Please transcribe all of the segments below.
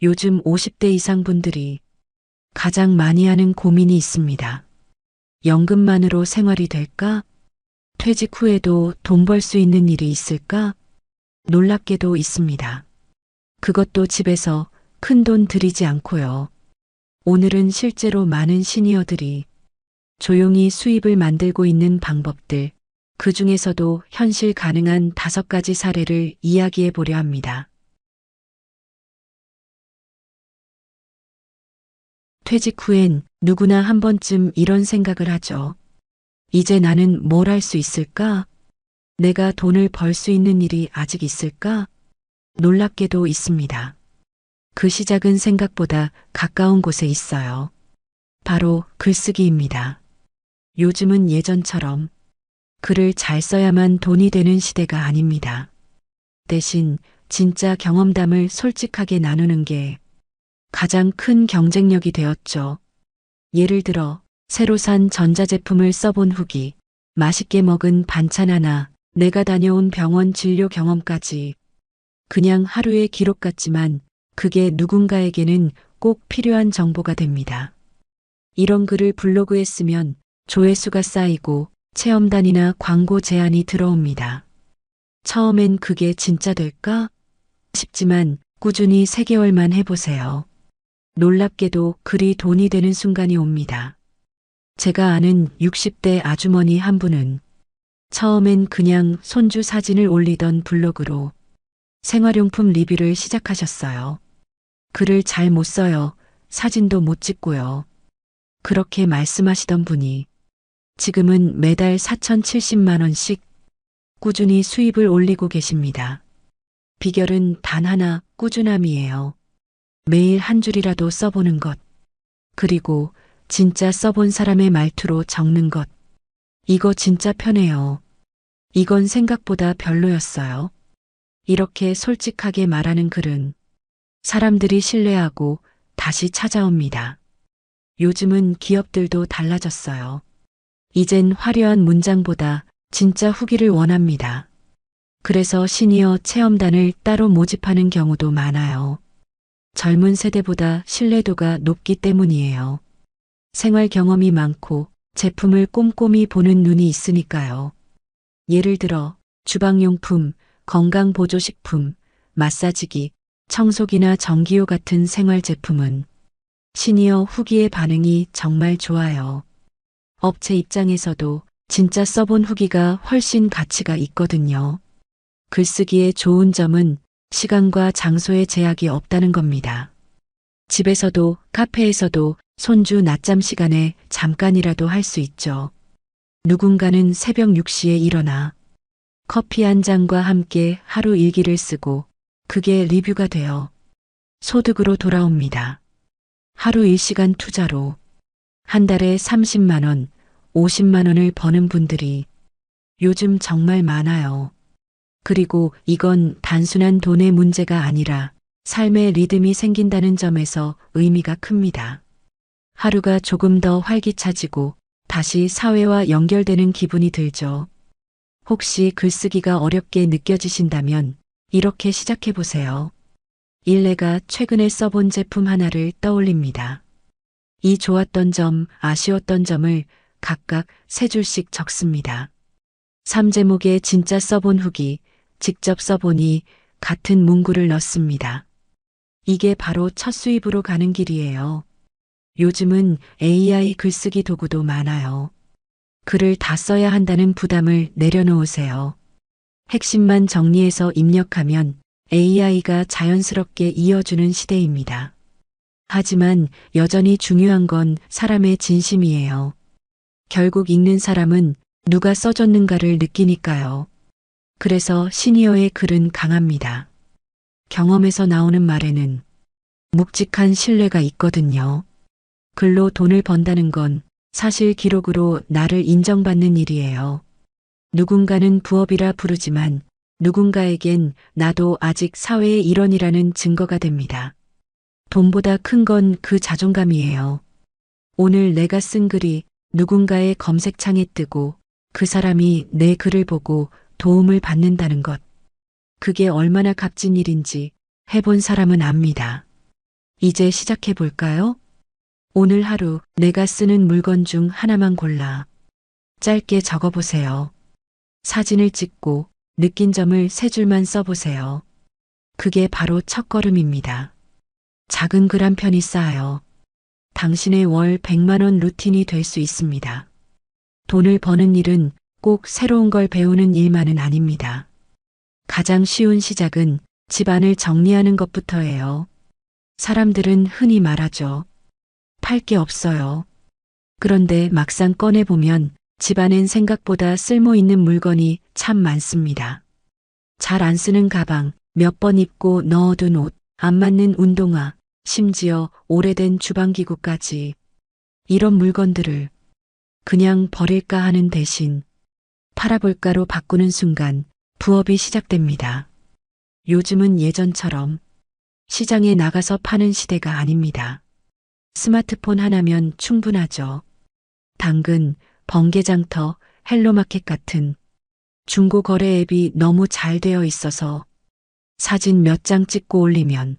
요즘 50대 이상 분들이 가장 많이 하는 고민이 있습니다. 연금만으로 생활이 될까? 퇴직 후에도 돈 벌 수 있는 일이 있을까? 놀랍게도 있습니다. 그것도 집에서 큰 돈 들이지 않고요. 오늘은 실제로 많은 시니어들이 조용히 수입을 만들고 있는 방법들, 그 중에서도 현실 가능한 5가지 사례를 이야기해 보려 합니다. 퇴직 후엔 누구나 한 번쯤 이런 생각을 하죠. 이제 나는 뭘 할 수 있을까? 내가 돈을 벌 수 있는 일이 아직 있을까? 놀랍게도 있습니다. 그 시작은 생각보다 가까운 곳에 있어요. 바로 글쓰기입니다. 요즘은 예전처럼 글을 잘 써야만 돈이 되는 시대가 아닙니다. 대신 진짜 경험담을 솔직하게 나누는 게 가장 큰 경쟁력이 되었죠. 예를 들어 새로 산 전자제품을 써본 후기, 맛있게 먹은 반찬 하나, 내가 다녀온 병원 진료 경험까지. 그냥 하루의 기록 같지만 그게 누군가에게는 꼭 필요한 정보가 됩니다. 이런 글을 블로그에 쓰면 조회수가 쌓이고 체험단이나 광고 제안이 들어옵니다. 처음엔 그게 진짜 될까 싶지만 꾸준히 3개월만 해보세요. 놀랍게도 글이 돈이 되는 순간이 옵니다. 제가 아는 60대 아주머니 한 분은 처음엔 그냥 손주 사진을 올리던 블로그로 생활용품 리뷰를 시작하셨어요. 글을 잘 못 써요. 사진도 못 찍고요. 그렇게 말씀하시던 분이 지금은 매달 4,070만 원씩 꾸준히 수입을 올리고 계십니다. 비결은 단 하나, 꾸준함이에요. 매일 한 줄이라도 써보는 것. 그리고 진짜 써본 사람의 말투로 적는 것. 이거 진짜 편해요. 이건 생각보다 별로였어요. 이렇게 솔직하게 말하는 글은 사람들이 신뢰하고 다시 찾아옵니다. 요즘은 기업들도 달라졌어요. 이젠 화려한 문장보다 진짜 후기를 원합니다. 그래서 시니어 체험단을 따로 모집하는 경우도 많아요. 젊은 세대보다 신뢰도가 높기 때문이에요. 생활 경험이 많고 제품을 꼼꼼히 보는 눈이 있으니까요. 예를 들어 주방용품, 건강보조식품, 마사지기, 청소기나 전기요 같은 생활 제품은 시니어 후기의 반응이 정말 좋아요. 업체 입장에서도 진짜 써본 후기가 훨씬 가치가 있거든요. 글쓰기의 좋은 점은 시간과 장소의 제약이 없다는 겁니다. 집에서도 카페에서도 손주 낮잠 시간에 잠깐이라도 할 수 있죠. 누군가는 새벽 6시에 일어나 커피 한 잔과 함께 하루 일기를 쓰고 그게 리뷰가 되어 소득으로 돌아옵니다. 하루 1시간 투자로 한 달에 30만 원, 50만 원을 버는 분들이 요즘 정말 많아요. 그리고 이건 단순한 돈의 문제가 아니라 삶의 리듬이 생긴다는 점에서 의미가 큽니다. 하루가 조금 더 활기차지고 다시 사회와 연결되는 기분이 들죠. 혹시 글쓰기가 어렵게 느껴지신다면 이렇게 시작해 보세요. 1. 내가 최근에 써본 제품 하나를 떠올립니다. 이 좋았던 점, 아쉬웠던 점을 각각 3줄씩 적습니다. 3. 제목에 진짜 써본 후기, 직접 써보니 같은 문구를 넣습니다. 이게 바로 첫 수입으로 가는 길이에요. 요즘은 AI 글쓰기 도구도 많아요. 글을 다 써야 한다는 부담을 내려놓으세요. 핵심만 정리해서 입력하면 AI가 자연스럽게 이어주는 시대입니다. 하지만 여전히 중요한 건 사람의 진심이에요. 결국 읽는 사람은 누가 써줬는가를 느끼니까요. 그래서 시니어의 글은 강합니다. 경험에서 나오는 말에는 묵직한 신뢰가 있거든요. 글로 돈을 번다는 건 사실 기록으로 나를 인정받는 일이에요. 누군가는 부업이라 부르지만 누군가에겐 나도 아직 사회의 일원이라는 증거가 됩니다. 돈보다 큰 건 그 자존감이에요. 오늘 내가 쓴 글이 누군가의 검색창에 뜨고 그 사람이 내 글을 보고 도움을 받는다는 것. 그게 얼마나 값진 일인지 해본 사람은 압니다. 이제 시작해 볼까요? 오늘 하루 내가 쓰는 물건 중 하나만 골라 짧게 적어 보세요. 사진을 찍고 느낀 점을 세 줄만 써보세요. 그게 바로 첫걸음입니다. 작은 글 한 편이 쌓여 당신의 월 100만 원 루틴이 될 수 있습니다. 돈을 버는 일은 꼭 새로운 걸 배우는 일만은 아닙니다. 가장 쉬운 시작은 집안을 정리하는 것부터예요. 사람들은 흔히 말하죠. 팔 게 없어요. 그런데 막상 꺼내보면 집안엔 생각보다 쓸모 있는 물건이 참 많습니다. 잘 안 쓰는 가방, 몇 번 입고 넣어둔 옷, 안 맞는 운동화, 심지어 오래된 주방기구까지. 이런 물건들을 그냥 버릴까 하는 대신 팔아볼까로 바꾸는 순간 부업이 시작됩니다. 요즘은 예전처럼 시장에 나가서 파는 시대가 아닙니다. 스마트폰 하나면 충분하죠. 당근, 번개장터, 헬로마켓 같은 중고 거래 앱이 너무 잘 되어 있어서 사진 몇 장 찍고 올리면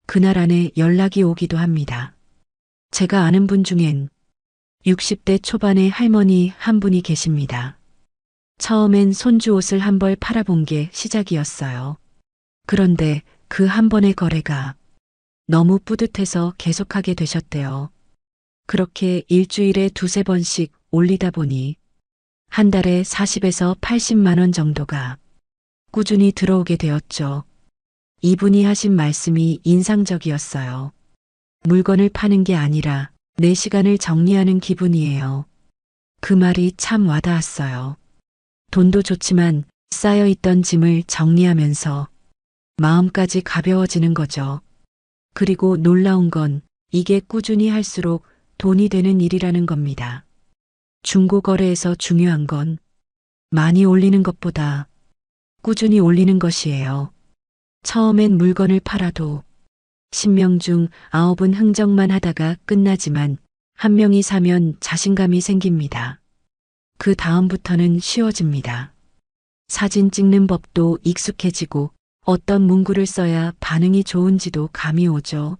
그날 안에 연락이 오기도 합니다. 제가 아는 분 중엔 60대 초반의 할머니 한 분이 계십니다. 처음엔 손주 옷을 한 벌 팔아본 게 시작이었어요. 그런데 그 한 번의 거래가 너무 뿌듯해서 계속하게 되셨대요. 그렇게 일주일에 두세 번씩 올리다 보니 한 달에 40에서 80만 원 정도가 꾸준히 들어오게 되었죠. 이분이 하신 말씀이 인상적이었어요. 물건을 파는 게 아니라 내 시간을 정리하는 기분이에요. 그 말이 참 와닿았어요. 돈도 좋지만 쌓여있던 짐을 정리하면서 마음까지 가벼워지는 거죠. 그리고 놀라운 건 이게 꾸준히 할수록 돈이 되는 일이라는 겁니다. 중고거래에서 중요한 건 많이 올리는 것보다 꾸준히 올리는 것이에요. 처음엔 물건을 팔아도 10명 중 9은 흥정만 하다가 끝나지만 한 명이 사면 자신감이 생깁니다. 그 다음부터는 쉬워집니다. 사진 찍는 법도 익숙해지고 어떤 문구를 써야 반응이 좋은지도 감이 오죠.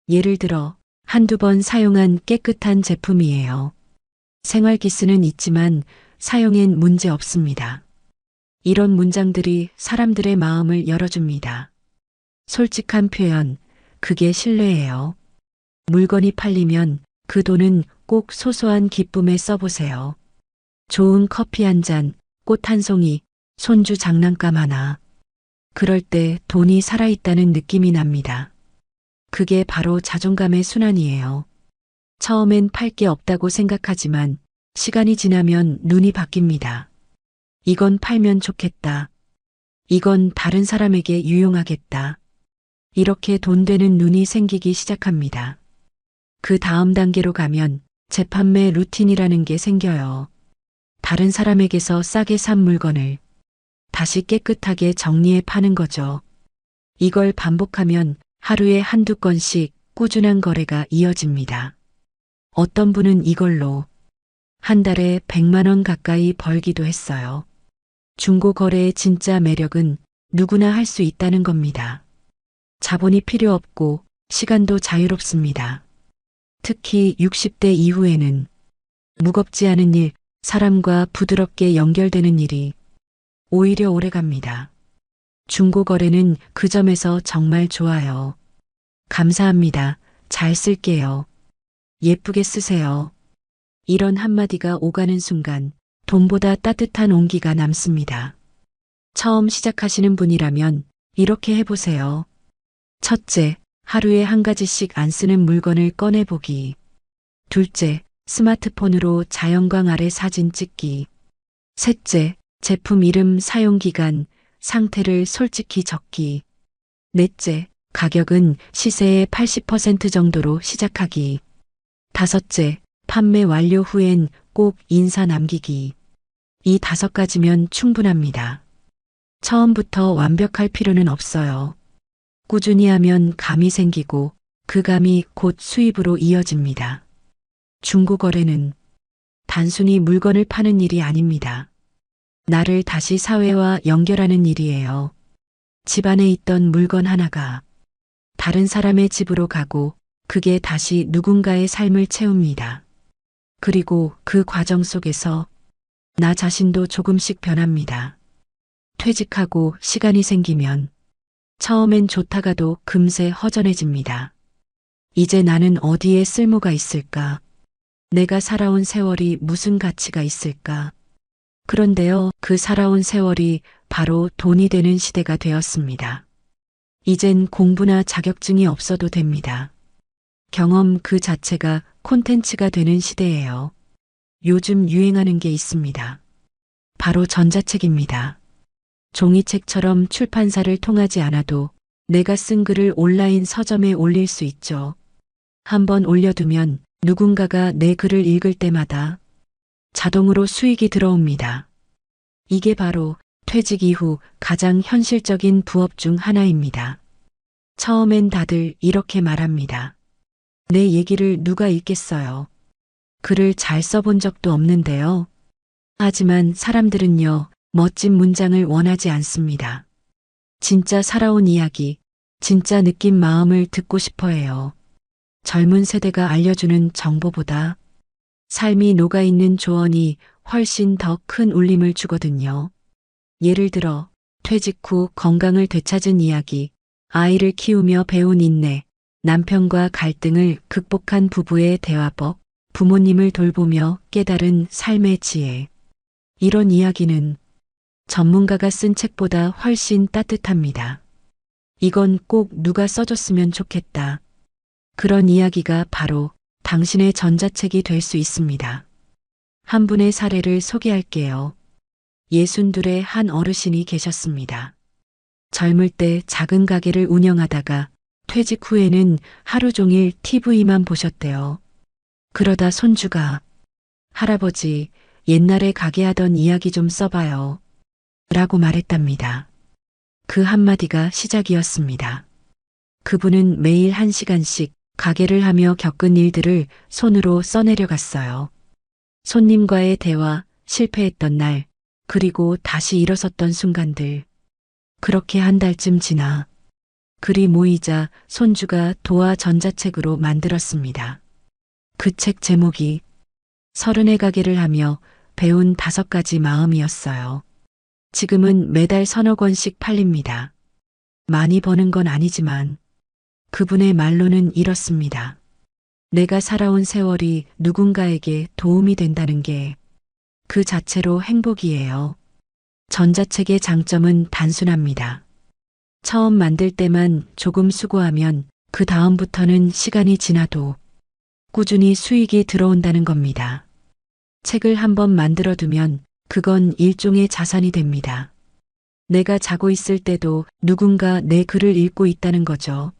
예를 들어 한두 번 사용한 깨끗한 제품이에요. 생활기스는 있지만 사용엔 문제 없습니다. 이런 문장들이 사람들의 마음을 열어줍니다. 솔직한 표현, 그게 신뢰예요. 물건이 팔리면 그 돈은 꼭 소소한 기쁨에 써보세요. 좋은 커피 한 잔, 꽃 한 송이, 손주 장난감 하나. 그럴 때 돈이 살아있다는 느낌이 납니다. 그게 바로 자존감의 순환이에요. 처음엔 팔 게 없다고 생각하지만 시간이 지나면 눈이 바뀝니다. 이건 팔면 좋겠다. 이건 다른 사람에게 유용하겠다. 이렇게 돈 되는 눈이 생기기 시작합니다. 그 다음 단계로 가면 재판매 루틴이라는 게 생겨요. 다른 사람에게서 싸게 산 물건을 다시 깨끗하게 정리해 파는 거죠. 이걸 반복하면 하루에 한두 건씩 꾸준한 거래가 이어집니다. 어떤 분은 이걸로 한 달에 100만 원 가까이 벌기도 했어요. 중고 거래의 진짜 매력은 누구나 할 수 있다는 겁니다. 자본이 필요 없고 시간도 자유롭습니다. 특히 60대 이후에는 무겁지 않은 일, 사람과 부드럽게 연결되는 일이 오히려 오래갑니다. 중고 거래는 그 점에서 정말 좋아요. 감사합니다. 잘 쓸게요. 예쁘게 쓰세요. 이런 한마디가 오가는 순간 돈보다 따뜻한 온기가 남습니다. 처음 시작하시는 분이라면 이렇게 해보세요. 첫째, 하루에 한 가지씩 안 쓰는 물건을 꺼내보기. 둘째, 스마트폰으로 자연광 아래 사진 찍기. 셋째, 제품 이름, 사용기간, 상태를 솔직히 적기. 넷째, 가격은 시세의 80% 정도로 시작하기. 다섯째, 판매 완료 후엔 꼭 인사 남기기. 이 5가지면 충분합니다. 처음부터 완벽할 필요는 없어요. 꾸준히 하면 감이 생기고 그 감이 곧 수입으로 이어집니다. 중고거래는 단순히 물건을 파는 일이 아닙니다. 나를 다시 사회와 연결하는 일이에요. 집안에 있던 물건 하나가 다른 사람의 집으로 가고 그게 다시 누군가의 삶을 채웁니다. 그리고 그 과정 속에서 나 자신도 조금씩 변합니다. 퇴직하고 시간이 생기면 처음엔 좋다가도 금세 허전해집니다. 이제 나는 어디에 쓸모가 있을까? 내가 살아온 세월이 무슨 가치가 있을까? 그런데요, 그 살아온 세월이 바로 돈이 되는 시대가 되었습니다. 이젠 공부나 자격증이 없어도 됩니다. 경험 그 자체가 콘텐츠가 되는 시대예요. 요즘 유행하는 게 있습니다. 바로 전자책입니다. 종이책처럼 출판사를 통하지 않아도 내가 쓴 글을 온라인 서점에 올릴 수 있죠. 한번 올려두면 누군가가 내 글을 읽을 때마다 자동으로 수익이 들어옵니다. 이게 바로 퇴직 이후 가장 현실적인 부업 중 하나입니다. 처음엔 다들 이렇게 말합니다. 내 얘기를 누가 읽겠어요? 글을 잘 써본 적도 없는데요. 하지만 사람들은요, 멋진 문장을 원하지 않습니다. 진짜 살아온 이야기, 진짜 느낀 마음을 듣고 싶어 해요. 젊은 세대가 알려주는 정보보다 삶이 녹아있는 조언이 훨씬 더 큰 울림을 주거든요. 예를 들어, 퇴직 후 건강을 되찾은 이야기, 아이를 키우며 배운 인내, 남편과 갈등을 극복한 부부의 대화법, 부모님을 돌보며 깨달은 삶의 지혜. 이런 이야기는 전문가가 쓴 책보다 훨씬 따뜻합니다. 이건 꼭 누가 써줬으면 좋겠다. 그런 이야기가 바로 당신의 전자책이 될 수 있습니다. 한 분의 사례를 소개할게요. 62의 한 어르신이 계셨습니다. 젊을 때 작은 가게를 운영하다가 퇴직 후에는 하루 종일 TV만 보셨대요. 그러다 손주가 할아버지, 옛날에 가게 하던 이야기 좀 써봐요. 라고 말했답니다. 그 한마디가 시작이었습니다. 그분은 매일 1시간씩 가게를 하며 겪은 일들을 손으로 써내려갔어요. 손님과의 대화, 실패했던 날, 그리고 다시 일어섰던 순간들. 그렇게 한 달쯤 지나 글이 모이자 손주가 도화 전자책으로 만들었습니다. 그 책 제목이 30의 가게를 하며 배운 5가지 마음이었어요. 지금은 매달 서너 권씩 팔립니다. 많이 버는 건 아니지만 그분의 말로는 이렇습니다. 내가 살아온 세월이 누군가에게 도움이 된다는 게 그 자체로 행복이에요. 전자책의 장점은 단순합니다. 처음 만들 때만 조금 수고하면 그 다음부터는 시간이 지나도 꾸준히 수익이 들어온다는 겁니다. 책을 한번 만들어두면 그건 일종의 자산이 됩니다. 내가 자고 있을 때도 누군가 내 글을 읽고 있다는 거죠.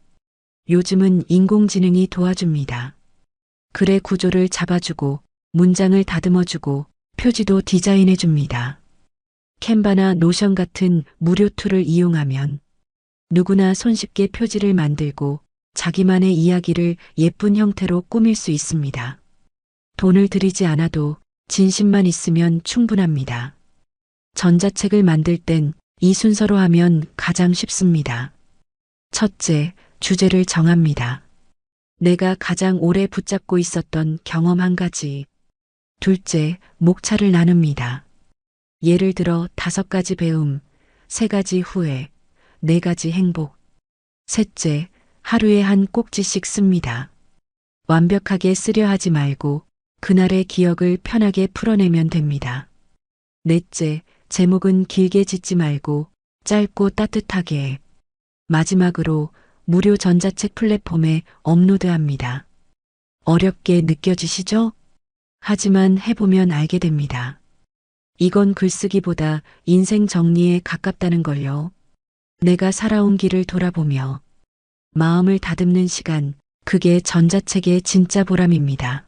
요즘은 인공지능이 도와줍니다. 글의 구조를 잡아주고 문장을 다듬어주고 표지도 디자인해줍니다. 캔바나 노션 같은 무료 툴을 이용하면 누구나 손쉽게 표지를 만들고 자기만의 이야기를 예쁜 형태로 꾸밀 수 있습니다. 돈을 들이지 않아도 진심만 있으면 충분합니다. 전자책을 만들 땐 이 순서로 하면 가장 쉽습니다. 첫째, 주제를 정합니다. 내가 가장 오래 붙잡고 있었던 경험 한 가지. 둘째, 목차를 나눕니다. 예를 들어 5가지 배움, 3가지 후회, 4가지 행복. 셋째, 하루에 한 꼭지씩 씁니다. 완벽하게 쓰려 하지 말고 그날의 기억을 편하게 풀어내면 됩니다. 넷째, 제목은 길게 짓지 말고 짧고 따뜻하게. 마지막으로 무료 전자책 플랫폼에 업로드합니다. 어렵게 느껴지시죠? 하지만 해보면 알게 됩니다. 이건 글쓰기보다 인생 정리에 가깝다는 걸요. 내가 살아온 길을 돌아보며 마음을 다듬는 시간, 그게 전자책의 진짜 보람입니다.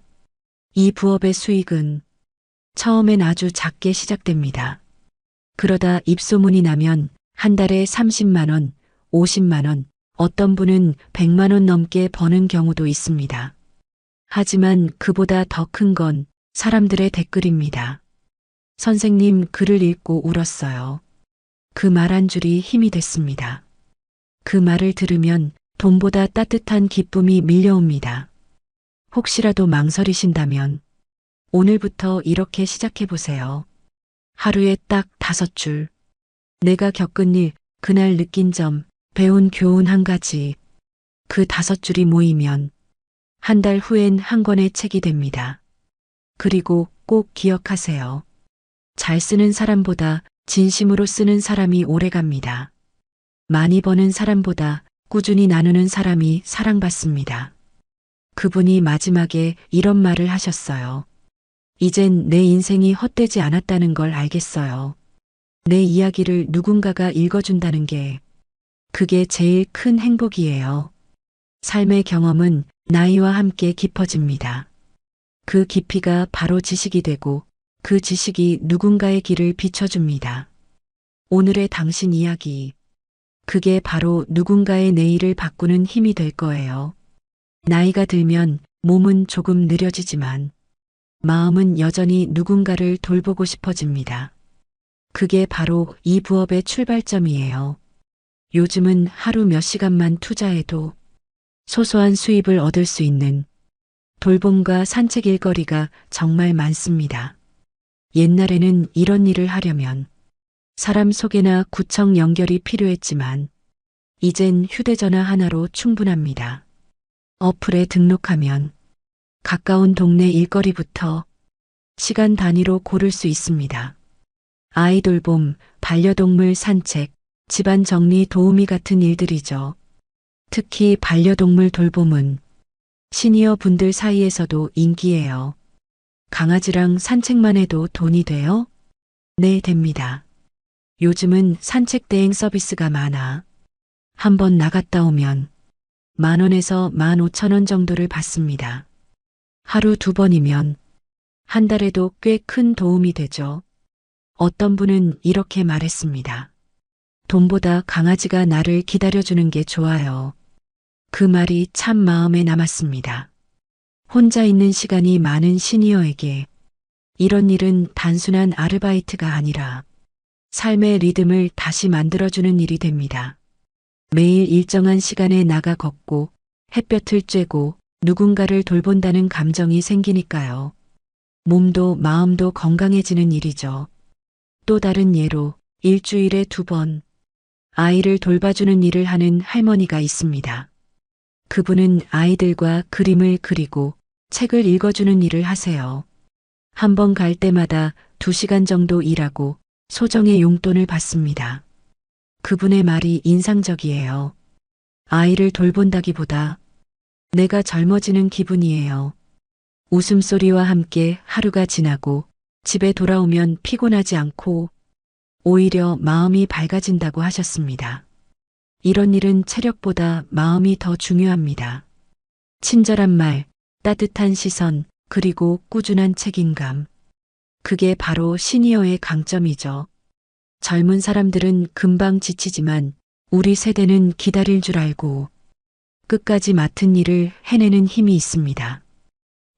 이 부업의 수익은 처음엔 아주 작게 시작됩니다. 그러다 입소문이 나면 한 달에 30만 원, 50만 원, 어떤 분은 100만 원 넘게 버는 경우도 있습니다. 하지만 그보다 더 큰 건 사람들의 댓글입니다. 선생님 글을 읽고 울었어요. 그 말 한 줄이 힘이 됐습니다. 그 말을 들으면 돈보다 따뜻한 기쁨이 밀려옵니다. 혹시라도 망설이신다면 오늘부터 이렇게 시작해 보세요. 하루에 딱 5줄. 내가 겪은 일, 그날 느낀 점, 배운 교훈 한 가지. 그 5줄이 모이면 한 달 후엔 한 권의 책이 됩니다. 그리고 꼭 기억하세요. 잘 쓰는 사람보다 진심으로 쓰는 사람이 오래 갑니다. 많이 버는 사람보다 꾸준히 나누는 사람이 사랑받습니다. 그분이 마지막에 이런 말을 하셨어요. 이젠 내 인생이 헛되지 않았다는 걸 알겠어요. 내 이야기를 누군가가 읽어준다는 게 그게 제일 큰 행복이에요. 삶의 경험은 나이와 함께 깊어집니다. 그 깊이가 바로 지식이 되고 그 지식이 누군가의 길을 비춰줍니다. 오늘의 당신 이야기. 그게 바로 누군가의 내일을 바꾸는 힘이 될 거예요. 나이가 들면 몸은 조금 느려지지만 마음은 여전히 누군가를 돌보고 싶어집니다. 그게 바로 이 부업의 출발점이에요. 요즘은 하루 몇 시간만 투자해도 소소한 수입을 얻을 수 있는 돌봄과 산책 일거리가 정말 많습니다. 옛날에는 이런 일을 하려면 사람 소개나 구청 연결이 필요했지만 이젠 휴대전화 하나로 충분합니다. 어플에 등록하면 가까운 동네 일거리부터 시간 단위로 고를 수 있습니다. 아이 돌봄, 반려동물 산책, 집안 정리 도우미 같은 일들이죠. 특히 반려동물 돌봄은 시니어 분들 사이에서도 인기예요. 강아지랑 산책만 해도 돈이 돼요? 네, 됩니다. 요즘은 산책 대행 서비스가 많아. 한번 나갔다 오면 10,000원에서 15,000원 정도를 받습니다. 하루 2번이면 한 달에도 꽤 큰 도움이 되죠. 어떤 분은 이렇게 말했습니다. 돈보다 강아지가 나를 기다려주는 게 좋아요. 그 말이 참 마음에 남았습니다. 혼자 있는 시간이 많은 시니어에게 이런 일은 단순한 아르바이트가 아니라 삶의 리듬을 다시 만들어주는 일이 됩니다. 매일 일정한 시간에 나가 걷고 햇볕을 쬐고 누군가를 돌본다는 감정이 생기니까요. 몸도 마음도 건강해지는 일이죠. 또 다른 예로 일주일에 2번 아이를 돌봐주는 일을 하는 할머니가 있습니다. 그분은 아이들과 그림을 그리고 책을 읽어주는 일을 하세요. 한 번 갈 때마다 2시간 정도 일하고 소정의 용돈을 받습니다. 그분의 말이 인상적이에요. 아이를 돌본다기보다 내가 젊어지는 기분이에요. 웃음소리와 함께 하루가 지나고 집에 돌아오면 피곤하지 않고 오히려 마음이 밝아진다고 하셨습니다. 이런 일은 체력보다 마음이 더 중요합니다. 친절한 말, 따뜻한 시선, 그리고 꾸준한 책임감. 그게 바로 시니어의 강점이죠. 젊은 사람들은 금방 지치지만 우리 세대는 기다릴 줄 알고 끝까지 맡은 일을 해내는 힘이 있습니다.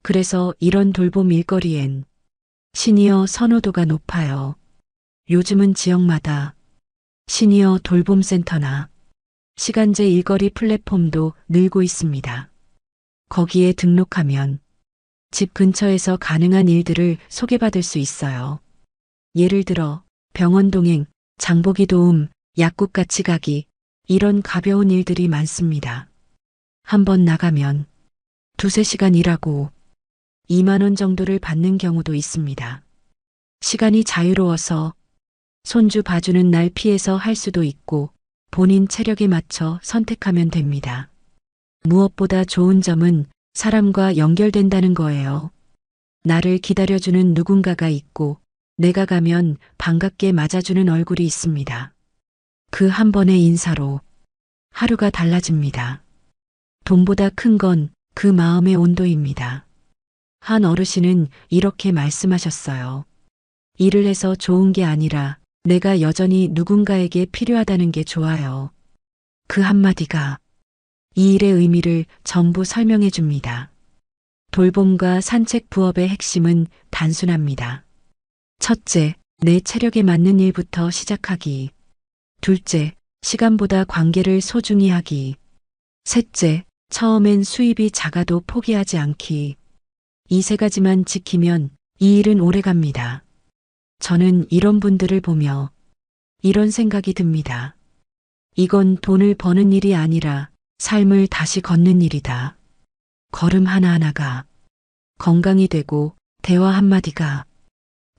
그래서 이런 돌봄 일거리엔 시니어 선호도가 높아요. 요즘은 지역마다 시니어 돌봄센터나 시간제 일거리 플랫폼도 늘고 있습니다. 거기에 등록하면 집 근처에서 가능한 일들을 소개받을 수 있어요. 예를 들어 병원 동행, 장보기 도움, 약국 같이 가기, 이런 가벼운 일들이 많습니다. 한번 나가면 2~3시간 일하고 2만 원 정도를 받는 경우도 있습니다. 시간이 자유로워서 손주 봐주는 날 피해서 할 수도 있고 본인 체력에 맞춰 선택하면 됩니다. 무엇보다 좋은 점은 사람과 연결된다는 거예요. 나를 기다려주는 누군가가 있고 내가 가면 반갑게 맞아주는 얼굴이 있습니다. 그 한 번의 인사로 하루가 달라집니다. 돈보다 큰 건 그 마음의 온도입니다. 한 어르신은 이렇게 말씀하셨어요. 일을 해서 좋은 게 아니라 내가 여전히 누군가에게 필요하다는 게 좋아요. 그 한마디가 이 일의 의미를 전부 설명해 줍니다. 돌봄과 산책 부업의 핵심은 단순합니다. 첫째, 내 체력에 맞는 일부터 시작하기. 둘째, 시간보다 관계를 소중히 하기. 셋째, 처음엔 수입이 작아도 포기하지 않기. 이 세 가지만 지키면 이 일은 오래 갑니다. 저는 이런 분들을 보며 이런 생각이 듭니다. 이건 돈을 버는 일이 아니라 삶을 다시 걷는 일이다. 걸음 하나하나가 건강이 되고 대화 한마디가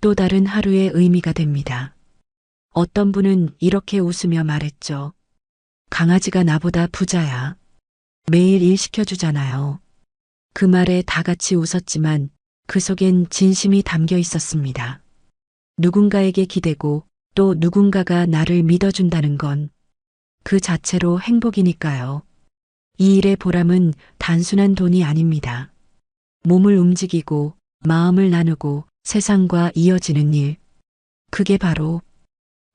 또 다른 하루의 의미가 됩니다. 어떤 분은 이렇게 웃으며 말했죠. 강아지가 나보다 부자야. 매일 일 시켜주잖아요. 그 말에 다 같이 웃었지만 그 속엔 진심이 담겨 있었습니다. 누군가에게 기대고 또 누군가가 나를 믿어준다는 건 그 자체로 행복이니까요. 이 일의 보람은 단순한 돈이 아닙니다. 몸을 움직이고 마음을 나누고 세상과 이어지는 일. 그게 바로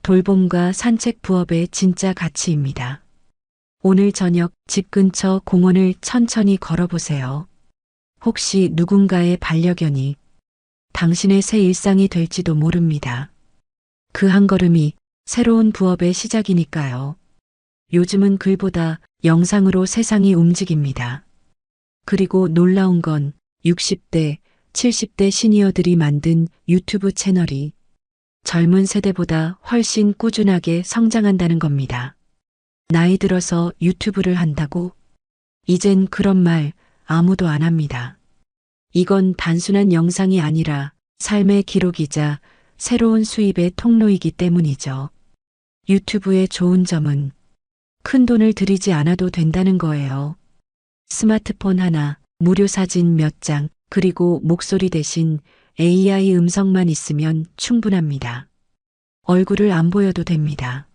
돌봄과 산책 부업의 진짜 가치입니다. 오늘 저녁 집 근처 공원을 천천히 걸어보세요. 혹시 누군가의 반려견이 당신의 새 일상이 될지도 모릅니다. 그 한 걸음이 새로운 부업의 시작이니까요. 요즘은 글보다 영상으로 세상이 움직입니다. 그리고 놀라운 건 60대, 70대 시니어들이 만든 유튜브 채널이 젊은 세대보다 훨씬 꾸준하게 성장한다는 겁니다. 나이 들어서 유튜브를 한다고? 이젠 그런 말 아무도 안 합니다. 이건 단순한 영상이 아니라 삶의 기록이자 새로운 수입의 통로이기 때문이죠. 유튜브의 좋은 점은 큰 돈을 들이지 않아도 된다는 거예요. 스마트폰 하나, 무료 사진 몇 장, 그리고 목소리 대신 AI 음성만 있으면 충분합니다. 얼굴을 안 보여도 됩니다.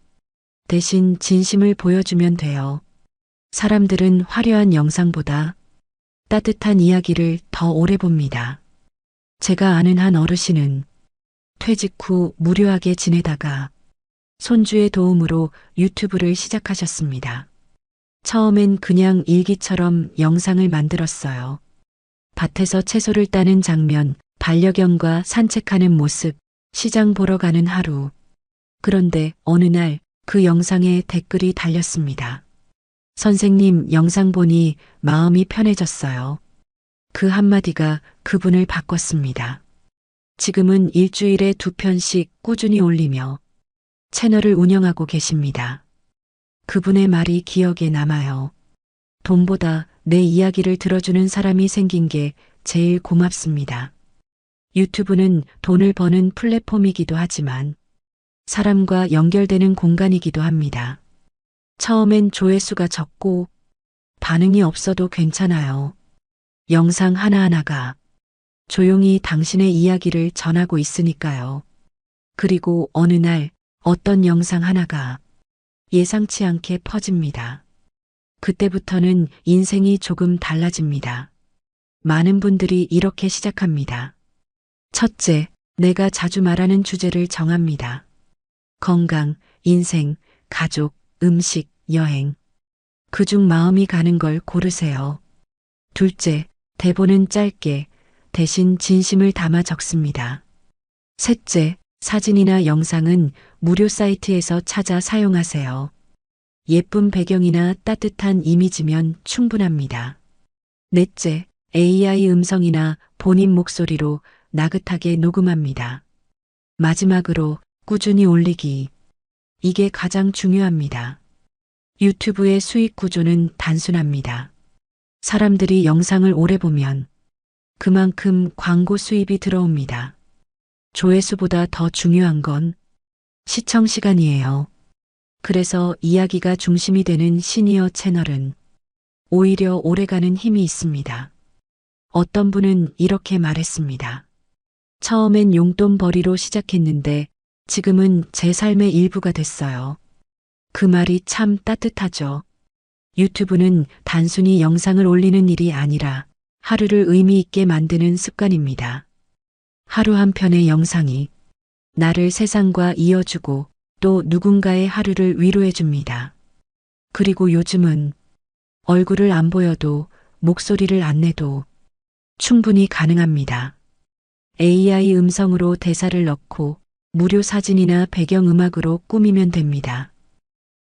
대신 진심을 보여주면 돼요. 사람들은 화려한 영상보다 따뜻한 이야기를 더 오래 봅니다. 제가 아는 한 어르신은 퇴직 후 무료하게 지내다가 손주의 도움으로 유튜브를 시작하셨습니다. 처음엔 그냥 일기처럼 영상을 만들었어요. 밭에서 채소를 따는 장면, 반려견과 산책하는 모습, 시장 보러 가는 하루. 그런데 어느 날 그 영상에 댓글이 달렸습니다. 선생님 영상 보니 마음이 편해졌어요. 그 한마디가 그분을 바꿨습니다. 지금은 일주일에 2편씩 꾸준히 올리며 채널을 운영하고 계십니다. 그분의 말이 기억에 남아요. 돈보다 내 이야기를 들어주는 사람이 생긴 게 제일 고맙습니다. 유튜브는 돈을 버는 플랫폼이기도 하지만 사람과 연결되는 공간이기도 합니다. 처음엔 조회수가 적고 반응이 없어도 괜찮아요. 영상 하나하나가 조용히 당신의 이야기를 전하고 있으니까요. 그리고 어느 날 어떤 영상 하나가 예상치 않게 퍼집니다. 그때부터는 인생이 조금 달라집니다. 많은 분들이 이렇게 시작합니다. 첫째, 내가 자주 말하는 주제를 정합니다. 건강, 인생, 가족, 음식, 여행. 그중 마음이 가는 걸 고르세요. 둘째, 대본은 짧게 대신 진심을 담아 적습니다. 셋째, 사진이나 영상은 무료 사이트에서 찾아 사용하세요. 예쁜 배경이나 따뜻한 이미지면 충분합니다. 넷째, AI 음성이나 본인 목소리로 나긋하게 녹음합니다. 마지막으로 꾸준히 올리기. 이게 가장 중요합니다. 유튜브의 수익 구조는 단순합니다. 사람들이 영상을 오래 보면 그만큼 광고 수입이 들어옵니다. 조회수보다 더 중요한 건 시청 시간이에요. 그래서 이야기가 중심이 되는 시니어 채널은 오히려 오래가는 힘이 있습니다. 어떤 분은 이렇게 말했습니다. 처음엔 용돈벌이로 시작했는데 지금은 제 삶의 일부가 됐어요. 그 말이 참 따뜻하죠. 유튜브는 단순히 영상을 올리는 일이 아니라 하루를 의미 있게 만드는 습관입니다. 하루 한 편의 영상이 나를 세상과 이어주고 또 누군가의 하루를 위로해 줍니다. 그리고 요즘은 얼굴을 안 보여도 목소리를 안 내도 충분히 가능합니다. AI 음성으로 대사를 넣고 무료 사진이나 배경음악으로 꾸미면 됩니다.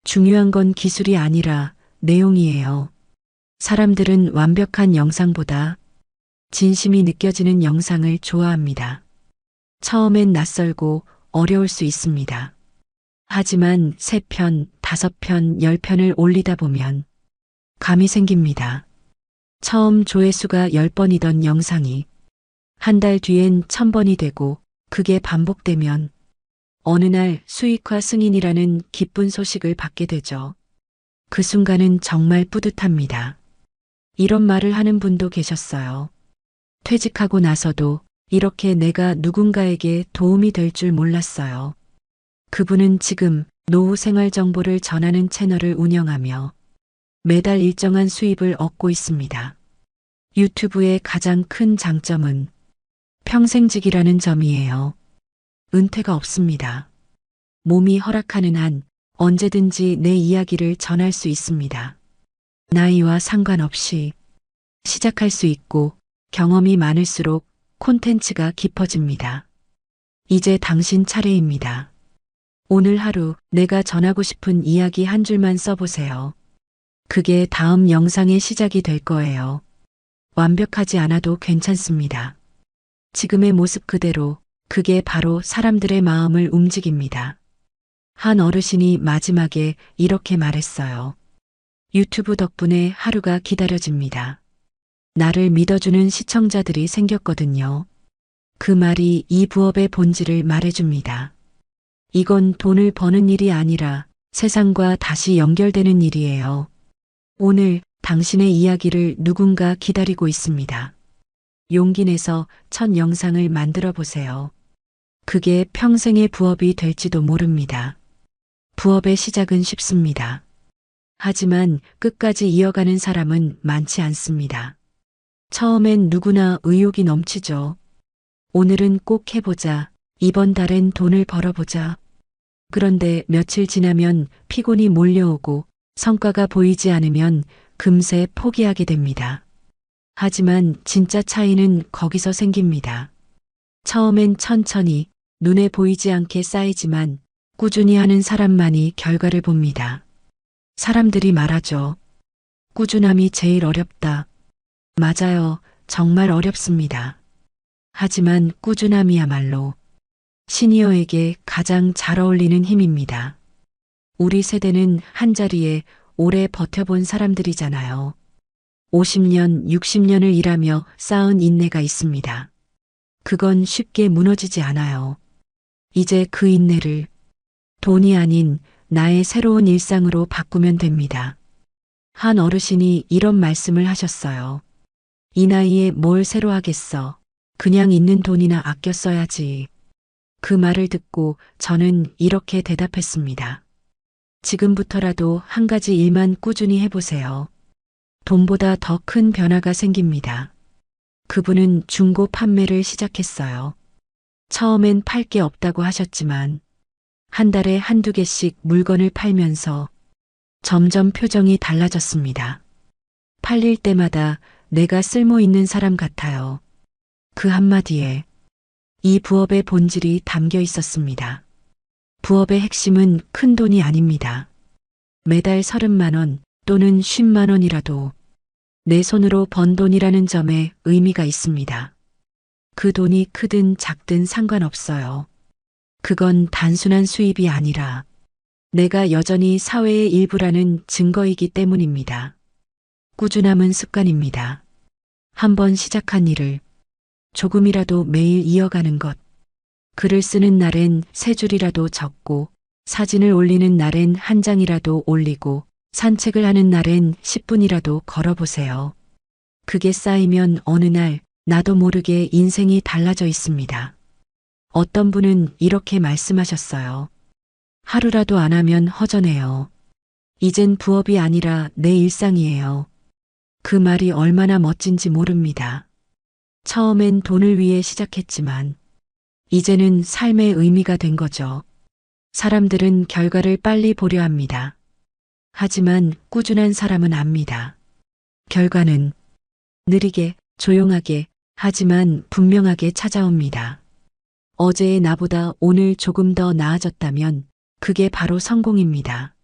중요한 건 기술이 아니라 내용이에요. 사람들은 완벽한 영상보다 진심이 느껴지는 영상을 좋아합니다. 처음엔 낯설고 어려울 수 있습니다. 하지만 3편, 5편, 10편을 올리다 보면 감이 생깁니다. 처음 조회수가 10번이던 영상이 한 달 뒤엔 1000번이 되고 그게 반복되면 어느 날 수익화 승인이라는 기쁜 소식을 받게 되죠. 그 순간은 정말 뿌듯합니다. 이런 말을 하는 분도 계셨어요. 퇴직하고 나서도 이렇게 내가 누군가에게 도움이 될 줄 몰랐어요. 그분은 지금 노후 생활 정보를 전하는 채널을 운영하며 매달 일정한 수입을 얻고 있습니다. 유튜브의 가장 큰 장점은 평생직이라는 점이에요. 은퇴가 없습니다. 몸이 허락하는 한 언제든지 내 이야기를 전할 수 있습니다. 나이와 상관없이 시작할 수 있고 경험이 많을수록 콘텐츠가 깊어집니다. 이제 당신 차례입니다. 오늘 하루 내가 전하고 싶은 이야기 한 줄만 써보세요. 그게 다음 영상의 시작이 될 거예요. 완벽하지 않아도 괜찮습니다. 지금의 모습 그대로 그게 바로 사람들의 마음을 움직입니다. 한 어르신이 마지막에 이렇게 말했어요. 유튜브 덕분에 하루가 기다려집니다. 나를 믿어주는 시청자들이 생겼거든요. 그 말이 이 부업의 본질을 말해줍니다. 이건 돈을 버는 일이 아니라 세상과 다시 연결되는 일이에요. 오늘 당신의 이야기를 누군가 기다리고 있습니다. 용기 내서 첫 영상을 만들어 보세요. 그게 평생의 부업이 될지도 모릅니다. 부업의 시작은 쉽습니다. 하지만 끝까지 이어가는 사람은 많지 않습니다. 처음엔 누구나 의욕이 넘치죠. 오늘은 꼭 해보자. 이번 달엔 돈을 벌어보자. 그런데 며칠 지나면 피곤이 몰려오고 성과가 보이지 않으면 금세 포기하게 됩니다. 하지만 진짜 차이는 거기서 생깁니다. 처음엔 천천히 눈에 보이지 않게 쌓이지만 꾸준히 하는 사람만이 결과를 봅니다. 사람들이 말하죠. 꾸준함이 제일 어렵다. 맞아요. 정말 어렵습니다. 하지만 꾸준함이야말로 시니어에게 가장 잘 어울리는 힘입니다. 우리 세대는 한자리에 오래 버텨본 사람들이잖아요. 50년, 60년을 일하며 쌓은 인내가 있습니다. 그건 쉽게 무너지지 않아요. 이제 그 인내를 돈이 아닌 나의 새로운 일상으로 바꾸면 됩니다. 한 어르신이 이런 말씀을 하셨어요. 이 나이에 뭘 새로 하겠어. 그냥 있는 돈이나 아껴 써야지. 그 말을 듣고 저는 이렇게 대답했습니다. 지금부터라도 한 가지 일만 꾸준히 해보세요. 돈보다 더 큰 변화가 생깁니다. 그분은 중고 판매를 시작했어요. 처음엔 팔 게 없다고 하셨지만 한 달에 한두 개씩 물건을 팔면서 점점 표정이 달라졌습니다. 팔릴 때마다 내가 쓸모 있는 사람 같아요. 그 한마디에 이 부업의 본질이 담겨 있었습니다. 부업의 핵심은 큰 돈이 아닙니다. 매달 30만 원 또는 10만 원이라도 내 손으로 번 돈이라는 점에 의미가 있습니다. 그 돈이 크든 작든 상관없어요. 그건 단순한 수입이 아니라 내가 여전히 사회의 일부라는 증거이기 때문입니다. 꾸준함은 습관입니다. 한번 시작한 일을 조금이라도 매일 이어가는 것. 글을 쓰는 날엔 3줄이라도 적고 사진을 올리는 날엔 한 장이라도 올리고 산책을 하는 날엔 10분이라도 걸어보세요. 그게 쌓이면 어느 날 나도 모르게 인생이 달라져 있습니다. 어떤 분은 이렇게 말씀하셨어요. 하루라도 안 하면 허전해요. 이젠 부업이 아니라 내 일상이에요. 그 말이 얼마나 멋진지 모릅니다. 처음엔 돈을 위해 시작했지만 이제는 삶의 의미가 된 거죠. 사람들은 결과를 빨리 보려 합니다. 하지만 꾸준한 사람은 압니다. 결과는 느리게, 조용하게, 하지만 분명하게 찾아옵니다. 어제의 나보다 오늘 조금 더 나아졌다면 그게 바로 성공입니다.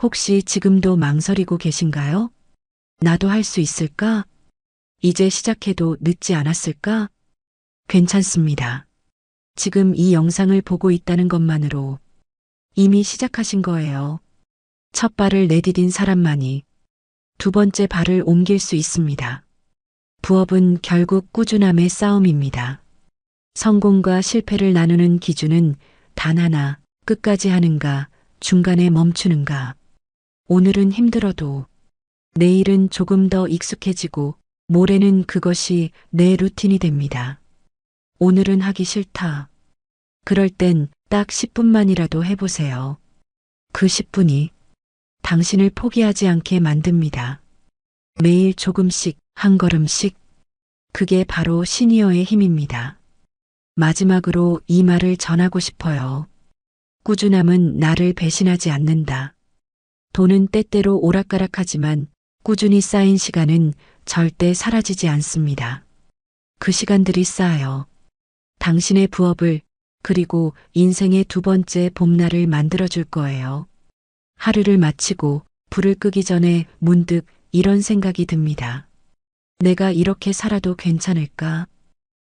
혹시 지금도 망설이고 계신가요? 나도 할 수 있을까? 이제 시작해도 늦지 않았을까? 괜찮습니다. 지금 이 영상을 보고 있다는 것만으로 이미 시작하신 거예요. 첫 발을 내디딘 사람만이 두 번째 발을 옮길 수 있습니다. 부업은 결국 꾸준함의 싸움입니다. 성공과 실패를 나누는 기준은 단 하나, 끝까지 하는가, 중간에 멈추는가. 오늘은 힘들어도 내일은 조금 더 익숙해지고 모레는 그것이 내 루틴이 됩니다. 오늘은 하기 싫다. 그럴 땐 딱 10분만이라도 해보세요. 그 10분이 당신을 포기하지 않게 만듭니다. 매일 조금씩, 한 걸음씩. 그게 바로 시니어의 힘입니다. 마지막으로 이 말을 전하고 싶어요. 꾸준함은 나를 배신하지 않는다. 돈은 때때로 오락가락하지만 꾸준히 쌓인 시간은 절대 사라지지 않습니다. 그 시간들이 쌓여 당신의 부업을 그리고 인생의 두 번째 봄날을 만들어줄 거예요. 하루를 마치고 불을 끄기 전에 문득 이런 생각이 듭니다. 내가 이렇게 살아도 괜찮을까?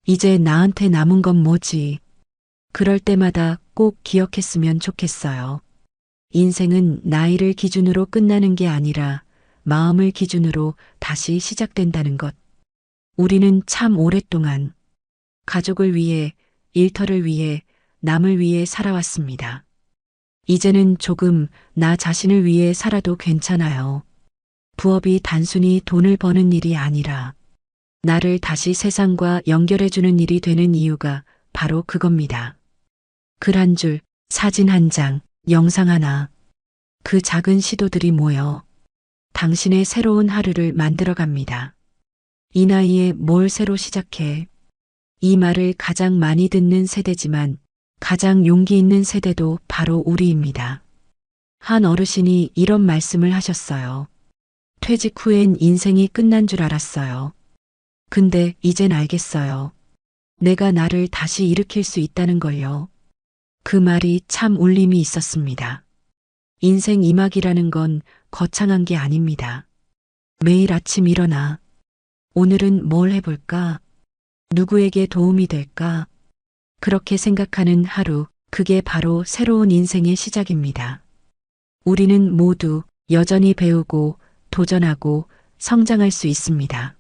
이제 나한테 남은 건 뭐지? 그럴 때마다 꼭 기억했으면 좋겠어요. 인생은 나이를 기준으로 끝나는 게 아니라 마음을 기준으로 다시 시작된다는 것. 우리는 참 오랫동안 가족을 위해, 일터를 위해, 남을 위해 살아왔습니다. 이제는 조금 나 자신을 위해 살아도 괜찮아요. 부업이 단순히 돈을 버는 일이 아니라 나를 다시 세상과 연결해주는 일이 되는 이유가 바로 그겁니다. 글 한 줄, 사진 한 장, 영상 하나. 그 작은 시도들이 모여 당신의 새로운 하루를 만들어갑니다. 이 나이에 뭘 새로 시작해? 이 말을 가장 많이 듣는 세대지만 가장 용기 있는 세대도 바로 우리입니다. 한 어르신이 이런 말씀을 하셨어요. 퇴직 후엔 인생이 끝난 줄 알았어요. 근데 이젠 알겠어요. 내가 나를 다시 일으킬 수 있다는 걸요. 그 말이 참 울림이 있었습니다. 인생 이막이라는 건 거창한 게 아닙니다. 매일 아침 일어나 오늘은 뭘 해볼까? 누구에게 도움이 될까? 그렇게 생각하는 하루, 그게 바로 새로운 인생의 시작입니다. 우리는 모두 여전히 배우고 도전하고 성장할 수 있습니다.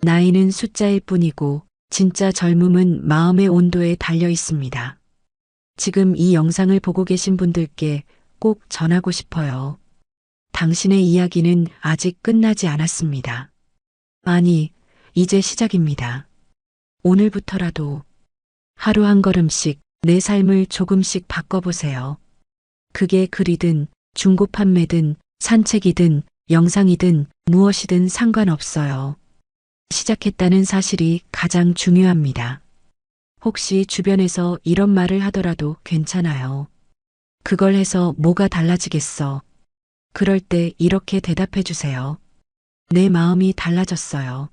나이는 숫자일 뿐이고 진짜 젊음은 마음의 온도에 달려 있습니다. 지금 이 영상을 보고 계신 분들께 꼭 전하고 싶어요. 당신의 이야기는 아직 끝나지 않았습니다. 아니, 이제 시작입니다. 오늘부터라도 하루 한 걸음씩 내 삶을 조금씩 바꿔보세요. 그게 글이든 중고 판매든 산책이든 영상이든 무엇이든 상관없어요. 시작했다는 사실이 가장 중요합니다. 혹시 주변에서 이런 말을 하더라도 괜찮아요. 그걸 해서 뭐가 달라지겠어? 그럴 때 이렇게 대답해 주세요. 내 마음이 달라졌어요.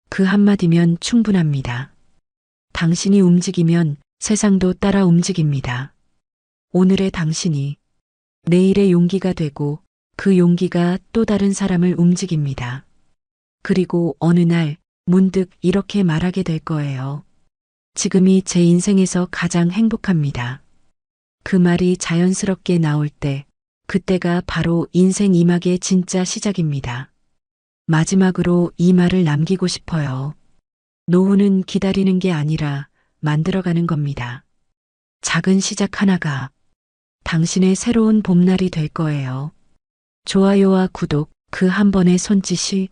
그 한마디면 충분합니다. 당신이 움직이면 세상도 따라 움직입니다. 오늘의 당신이 내일의 용기가 되고 그 용기가 또 다른 사람을 움직입니다. 그리고 어느 날 문득 이렇게 말하게 될 거예요. 지금이 제 인생에서 가장 행복합니다. 그 말이 자연스럽게 나올 때, 그때가 바로 인생 이막의 진짜 시작입니다. 마지막으로 이 말을 남기고 싶어요. 노후는 기다리는 게 아니라 만들어가는 겁니다. 작은 시작 하나가 당신의 새로운 봄날이 될 거예요. 좋아요와 구독, 그 한 번의 손짓이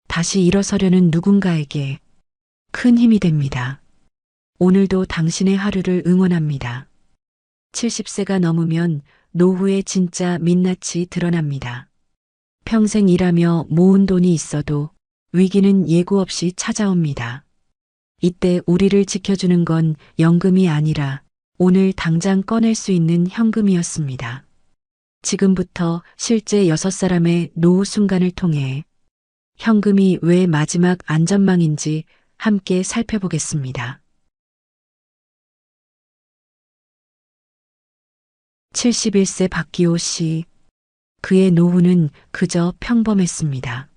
다시 일어서려는 누군가에게 큰 힘이 됩니다. 오늘도 당신의 하루를 응원합니다. 70세가 넘으면 노후의 진짜 민낯이 드러납니다. 평생 일하며 모은 돈이 있어도 위기는 예고 없이 찾아옵니다. 이때 우리를 지켜주는 건 연금이 아니라 오늘 당장 꺼낼 수 있는 현금이었습니다. 지금부터 실제 6사람의 노후 순간을 통해 현금이 왜 마지막 안전망인지 함께 살펴보겠습니다. 71세 박기호 씨. 그의 노후는 그저 평범했습니다.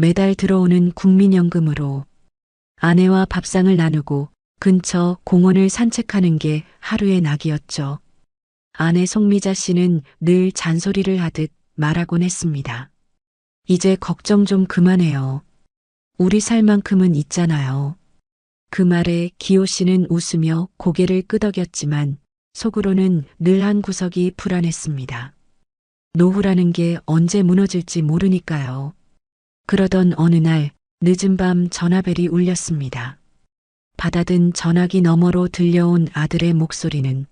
매달 들어오는 국민연금으로 아내와 밥상을 나누고 근처 공원을 산책하는 게 하루의 낙이었죠. 아내 송미자 씨는 늘 잔소리를 하듯 말하곤 했습니다. 이제 걱정 좀 그만해요. 우리 살 만큼은 있잖아요. 그 말에 기호 씨는 웃으며 고개를 끄덕였지만 속으로는 늘 한 구석이 불안했습니다. 노후라는 게 언제 무너질지 모르니까요. 그러던 어느 날 늦은 밤 전화벨이 울렸습니다. 받아든 전화기 너머로 들려온 아들의 목소리는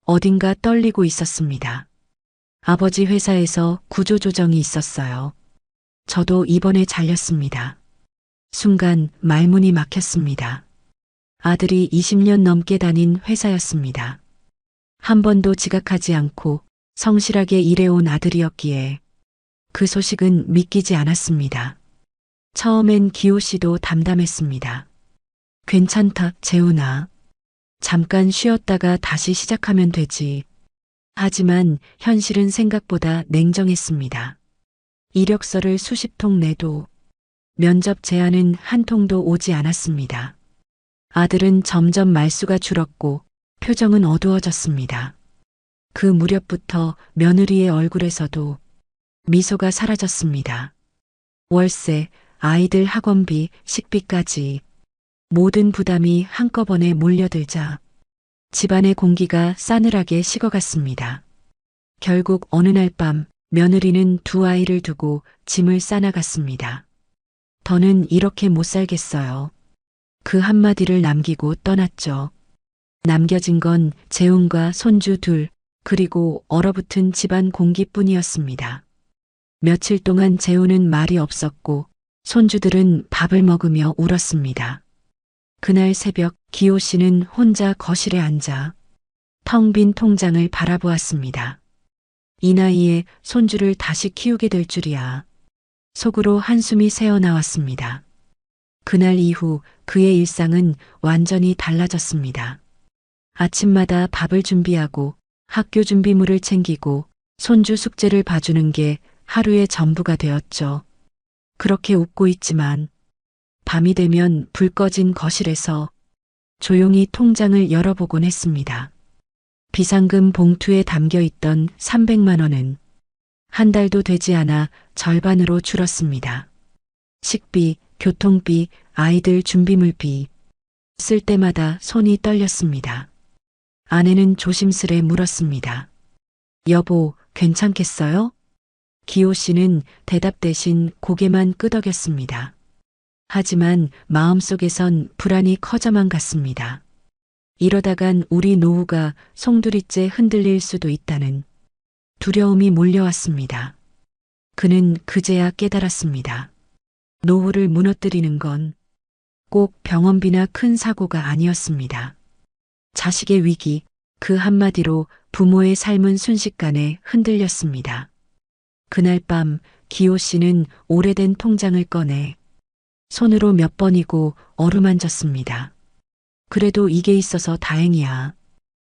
어딘가 떨리고 있었습니다. 아버지 회사에서 구조조정이 있었어요. 저도 이번에 잘렸습니다. 순간 말문이 막혔습니다. 아들이 20년 넘게 다닌 회사였습니다. 한 번도 지각하지 않고 성실하게 일해온 아들이었기에 그 소식은 믿기지 않았습니다. 처음엔 기호 씨도 담담했습니다. 괜찮다, 재훈아. 잠깐 쉬었다가 다시 시작하면 되지. 하지만 현실은 생각보다 냉정했습니다. 이력서를 수십 통 내도 면접 제안은 한 통도 오지 않았습니다. 아들은 점점 말수가 줄었고 표정은 어두워졌습니다. 그 무렵부터 며느리의 얼굴에서도 미소가 사라졌습니다. 월세, 아이들 학원비, 식비까지 모든 부담이 한꺼번에 몰려들자 집안의 공기가 싸늘하게 식어갔습니다. 결국 어느 날 밤 며느리는 두 아이를 두고 짐을 싸나갔습니다. 더는 이렇게 못 살겠어요. 그 한마디를 남기고 떠났죠. 남겨진 건 재훈과 손주 둘, 그리고 얼어붙은 집안 공기뿐이었습니다. 며칠 동안 재훈은 말이 없었고 손주들은 밥을 먹으며 울었습니다. 그날 새벽 기호 씨는 혼자 거실에 앉아 텅 빈 통장을 바라보았습니다. 이 나이에 손주를 다시 키우게 될 줄이야. 속으로 한숨이 새어나왔습니다. 그날 이후 그의 일상은 완전히 달라졌습니다. 아침마다 밥을 준비하고 학교 준비물을 챙기고 손주 숙제를 봐주는 게 하루의 전부가 되었죠. 그렇게 웃고 있지만 밤이 되면 불 꺼진 거실에서 조용히 통장을 열어보곤 했습니다. 비상금 봉투에 담겨 있던 300만 원은 한 달도 되지 않아 절반으로 줄었습니다. 식비, 교통비, 아이들 준비물비. 쓸 때마다 손이 떨렸습니다. 아내는 조심스레 물었습니다. 여보, 괜찮겠어요? 기호 씨는 대답 대신 고개만 끄덕였습니다. 하지만 마음속에선 불안이 커져만 갔습니다. 이러다간 우리 노후가 송두리째 흔들릴 수도 있다는 두려움이 몰려왔습니다. 그는 그제야 깨달았습니다. 노후를 무너뜨리는 건 꼭 병원비나 큰 사고가 아니었습니다. 자식의 위기, 그 한마디로 부모의 삶은 순식간에 흔들렸습니다. 그날 밤 기호 씨는 오래된 통장을 꺼내 손으로 몇 번이고 어루만졌습니다. 그래도 이게 있어서 다행이야.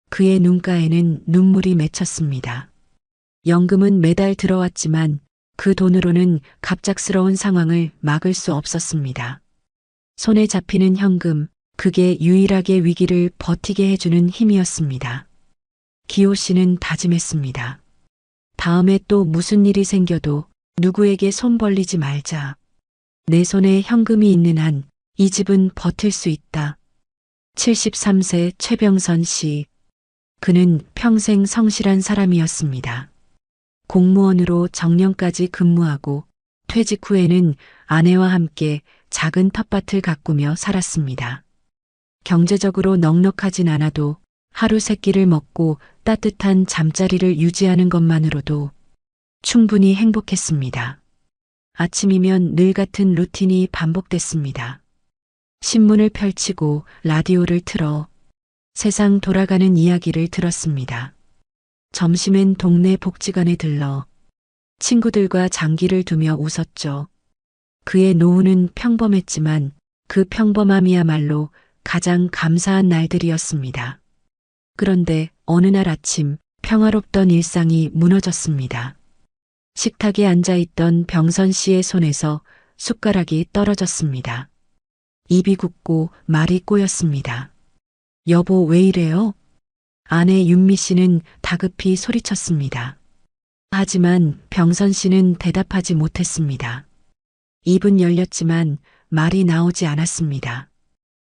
그의 눈가에는 눈물이 맺혔습니다. 연금은 매달 들어왔지만 그 돈으로는 갑작스러운 상황을 막을 수 없었습니다. 손에 잡히는 현금, 그게 유일하게 위기를 버티게 해주는 힘이었습니다. 기호 씨는 다짐했습니다. 다음에 또 무슨 일이 생겨도 누구에게 손 벌리지 말자. 내 손에 현금이 있는 한 이 집은 버틸 수 있다. 73세 최병선 씨. 그는 평생 성실한 사람이었습니다. 공무원으로 정년까지 근무하고 퇴직 후에는 아내와 함께 작은 텃밭을 가꾸며 살았습니다. 경제적으로 넉넉하진 않아도 하루 세 끼를 먹고 따뜻한 잠자리를 유지하는 것만으로도 충분히 행복했습니다. 아침이면 늘 같은 루틴이 반복됐습니다. 신문을 펼치고 라디오를 틀어 세상 돌아가는 이야기를 들었습니다. 점심엔 동네 복지관에 들러 친구들과 장기를 두며 웃었죠. 그의 노후는 평범했지만 그 평범함이야말로 가장 감사한 날들이었습니다. 그런데 어느 날 아침 평화롭던 일상이 무너졌습니다. 식탁에 앉아있던 병선 씨의 손에서 숟가락이 떨어졌습니다. 입이 굳고 말이 꼬였습니다. 여보, 왜 이래요? 아내 윤미 씨는 다급히 소리쳤습니다. 하지만 병선 씨는 대답하지 못했습니다. 입은 열렸지만 말이 나오지 않았습니다.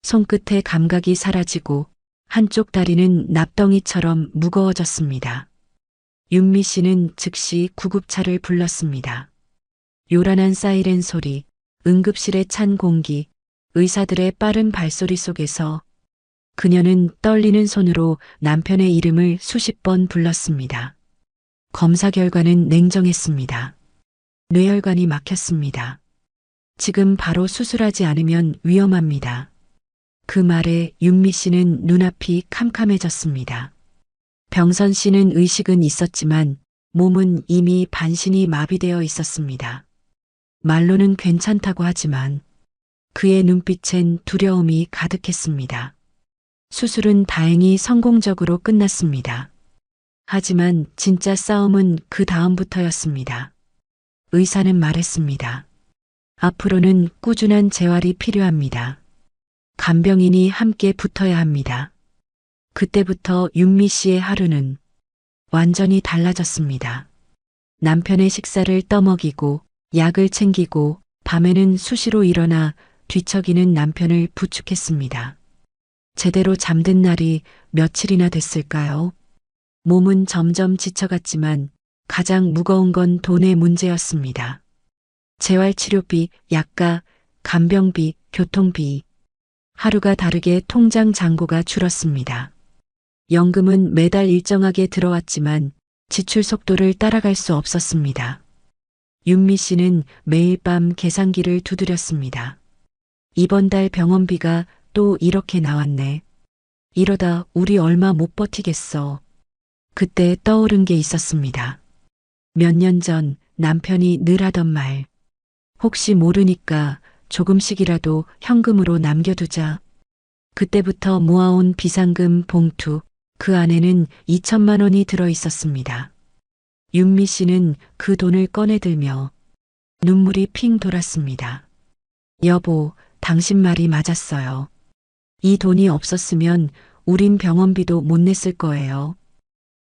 손끝의 감각이 사라지고 한쪽 다리는 납덩이처럼 무거워졌습니다. 윤미 씨는 즉시 구급차를 불렀습니다. 요란한 사이렌 소리, 응급실의 찬 공기, 의사들의 빠른 발소리 속에서 그녀는 떨리는 손으로 남편의 이름을 수십 번 불렀습니다. 검사 결과는 냉정했습니다. 뇌혈관이 막혔습니다. 지금 바로 수술하지 않으면 위험합니다. 그 말에 윤미 씨는 눈앞이 캄캄해졌습니다. 병선 씨는 의식은 있었지만 몸은 이미 반신이 마비되어 있었습니다. 말로는 괜찮다고 하지만 그의 눈빛엔 두려움이 가득했습니다. 수술은 다행히 성공적으로 끝났습니다. 하지만 진짜 싸움은 그 다음부터였습니다. 의사는 말했습니다. 앞으로는 꾸준한 재활이 필요합니다. 간병인이 함께 붙어야 합니다. 그때부터 윤미 씨의 하루는 완전히 달라졌습니다. 남편의 식사를 떠먹이고 약을 챙기고 밤에는 수시로 일어나 뒤척이는 남편을 부축했습니다. 제대로 잠든 날이 며칠이나 됐을까요? 몸은 점점 지쳐갔지만 가장 무거운 건 돈의 문제였습니다. 재활치료비, 약가, 간병비, 교통비. 하루가 다르게 통장 잔고가 줄었습니다. 연금은 매달 일정하게 들어왔지만 지출 속도를 따라갈 수 없었습니다. 윤미 씨는 매일 밤 계산기를 두드렸습니다. 이번 달 병원비가 또 이렇게 나왔네. 이러다 우리 얼마 못 버티겠어. 그때 떠오른 게 있었습니다. 몇 년 전 남편이 늘 하던 말. 혹시 모르니까 조금씩이라도 현금으로 남겨두자. 그때부터 모아온 비상금 봉투, 그 안에는 2천만 원이 들어 있었습니다. 윤미 씨는 그 돈을 꺼내들며 눈물이 핑 돌았습니다. 여보, 당신 말이 맞았어요. 이 돈이 없었으면 우린 병원비도 못 냈을 거예요.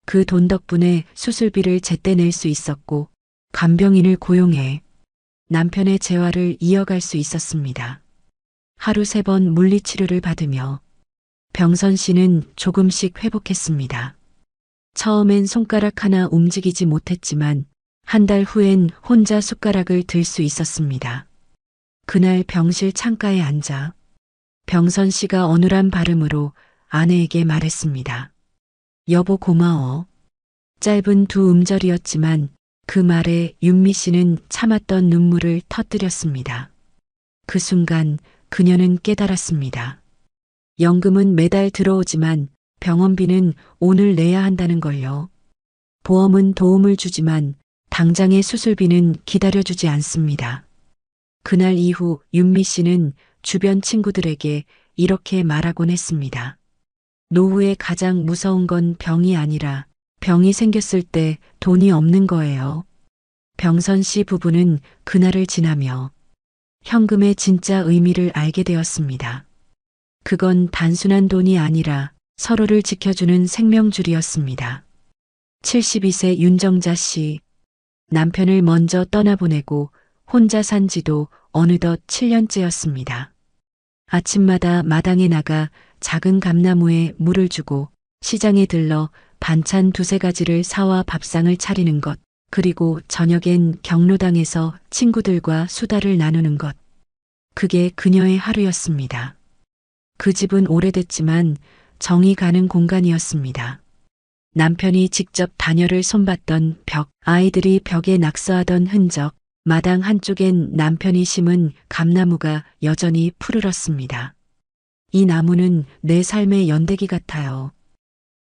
그 돈 덕분에 수술비를 제때 낼 수 있었고 간병인을 고용해 남편의 재활을 이어갈 수 있었습니다. 하루 3번 물리치료를 받으며 병선 씨는 조금씩 회복했습니다. 처음엔 손가락 하나 움직이지 못했지만 한 달 후엔 혼자 숟가락을 들 수 있었습니다. 그날 병실 창가에 앉아 병선 씨가 어눌한 발음으로 아내에게 말했습니다. 여보, 고마워. 짧은 두 음절이었지만 그 말에 윤미 씨는 참았던 눈물을 터뜨렸습니다. 그 순간 그녀는 깨달았습니다. 연금은 매달 들어오지만 병원비는 오늘 내야 한다는 걸요. 보험은 도움을 주지만 당장의 수술비는 기다려주지 않습니다. 그날 이후 윤미 씨는 주변 친구들에게 이렇게 말하곤 했습니다. 노후에 가장 무서운 건 병이 아니라 병이 생겼을 때 돈이 없는 거예요. 병선 씨 부부는 그날을 지나며 현금의 진짜 의미를 알게 되었습니다. 그건 단순한 돈이 아니라 서로를 지켜주는 생명줄이었습니다. 72세 윤정자 씨, 남편을 먼저 떠나보내고 혼자 산 지도 어느덧 7년째였습니다. 아침마다 마당에 나가 작은 감나무에 물을 주고 시장에 들러 반찬 2-3가지를 사와 밥상을 차리는 것, 그리고 저녁엔 경로당에서 친구들과 수다를 나누는 것. 그게 그녀의 하루였습니다. 그 집은 오래됐지만 정이 가는 공간이었습니다. 남편이 직접 다녀를 손봤던 벽, 아이들이 벽에 낙서하던 흔적, 마당 한쪽엔 남편이 심은 감나무가 여전히 푸르렀습니다. 이 나무는 내 삶의 연대기 같아요.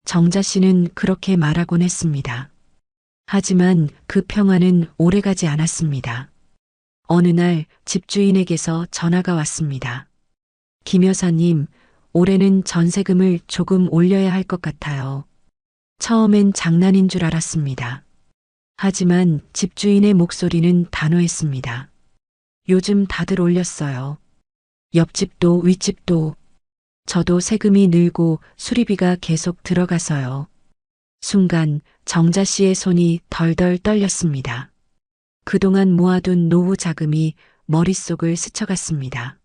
정자 씨는 그렇게 말하곤 했습니다. 하지만 그 평화는 오래가지 않았습니다. 어느 날 집주인에게서 전화가 왔습니다. 김 여사님, 올해는 전세금을 조금 올려야 할 것 같아요. 처음엔 장난인 줄 알았습니다. 하지만 집주인의 목소리는 단호했습니다. 요즘 다들 올렸어요. 옆집도 윗집도. 저도 세금이 늘고 수리비가 계속 들어가서요. 순간 정자 씨의 손이 덜덜 떨렸습니다. 그동안 모아둔 노후 자금이 머릿속을 스쳐갔습니다.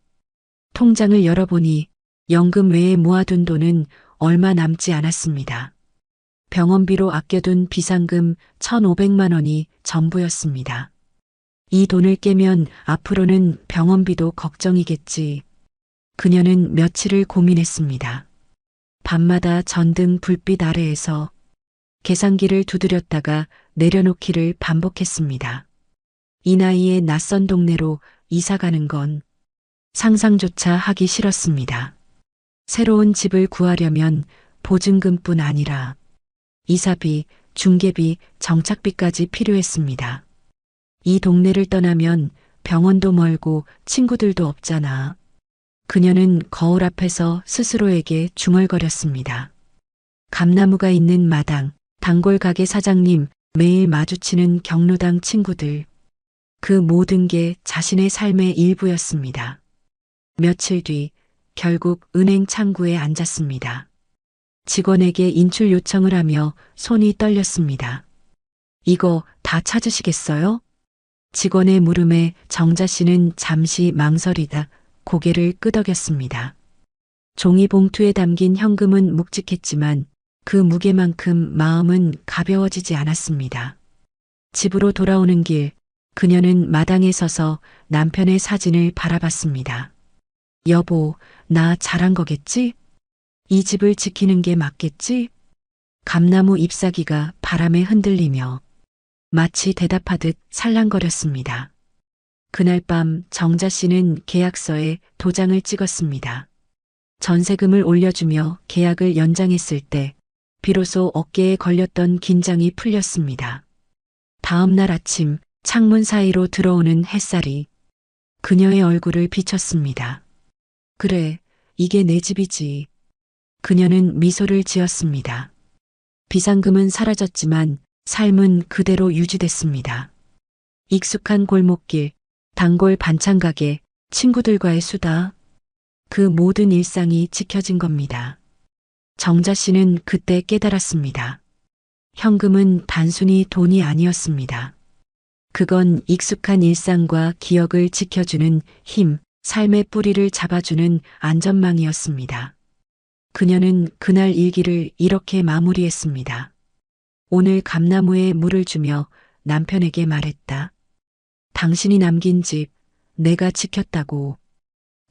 통장을 열어보니 연금 외에 모아둔 돈은 얼마 남지 않았습니다. 병원비로 아껴둔 비상금 1,500만 원이 전부였습니다. 이 돈을 깨면 앞으로는 병원비도 걱정이겠지. 그녀는 며칠을 고민했습니다. 밤마다 전등 불빛 아래에서 계산기를 두드렸다가 내려놓기를 반복했습니다. 이 나이에 낯선 동네로 이사 가는 건 상상조차 하기 싫었습니다. 새로운 집을 구하려면 보증금뿐 아니라 이사비, 중개비, 정착비까지 필요했습니다. 이 동네를 떠나면 병원도 멀고 친구들도 없잖아. 그녀는 거울 앞에서 스스로에게 중얼거렸습니다. 감나무가 있는 마당, 단골 가게 사장님, 매일 마주치는 경로당 친구들. 그 모든 게 자신의 삶의 일부였습니다. 며칠 뒤 결국 은행 창구에 앉았습니다. 직원에게 인출 요청을 하며 손이 떨렸습니다. 이거 다 찾으시겠어요? 직원의 물음에 정자 씨는 잠시 망설이다 고개를 끄덕였습니다. 종이 봉투에 담긴 현금은 묵직했지만 그 무게만큼 마음은 가벼워지지 않았습니다. 집으로 돌아오는 길, 그녀는 마당에 서서 남편의 사진을 바라봤습니다. 여보, 나 잘한 거겠지? 이 집을 지키는 게 맞겠지? 감나무 잎사귀가 바람에 흔들리며 마치 대답하듯 살랑거렸습니다. 그날 밤 정자 씨는 계약서에 도장을 찍었습니다. 전세금을 올려주며 계약을 연장했을 때 비로소 어깨에 걸렸던 긴장이 풀렸습니다. 다음 날 아침 창문 사이로 들어오는 햇살이 그녀의 얼굴을 비췄습니다. 그래, 이게 내 집이지. 그녀는 미소를 지었습니다. 비상금은 사라졌지만 삶은 그대로 유지됐습니다. 익숙한 골목길, 단골 반찬 가게, 친구들과의 수다. 그 모든 일상이 지켜진 겁니다. 정자 씨는 그때 깨달았습니다. 현금은 단순히 돈이 아니었습니다. 그건 익숙한 일상과 기억을 지켜주는 힘, 삶의 뿌리를 잡아주는 안전망이었습니다. 그녀는 그날 일기를 이렇게 마무리했습니다. 오늘 감나무에 물을 주며 남편에게 말했다. 당신이 남긴 집, 내가 지켰다고.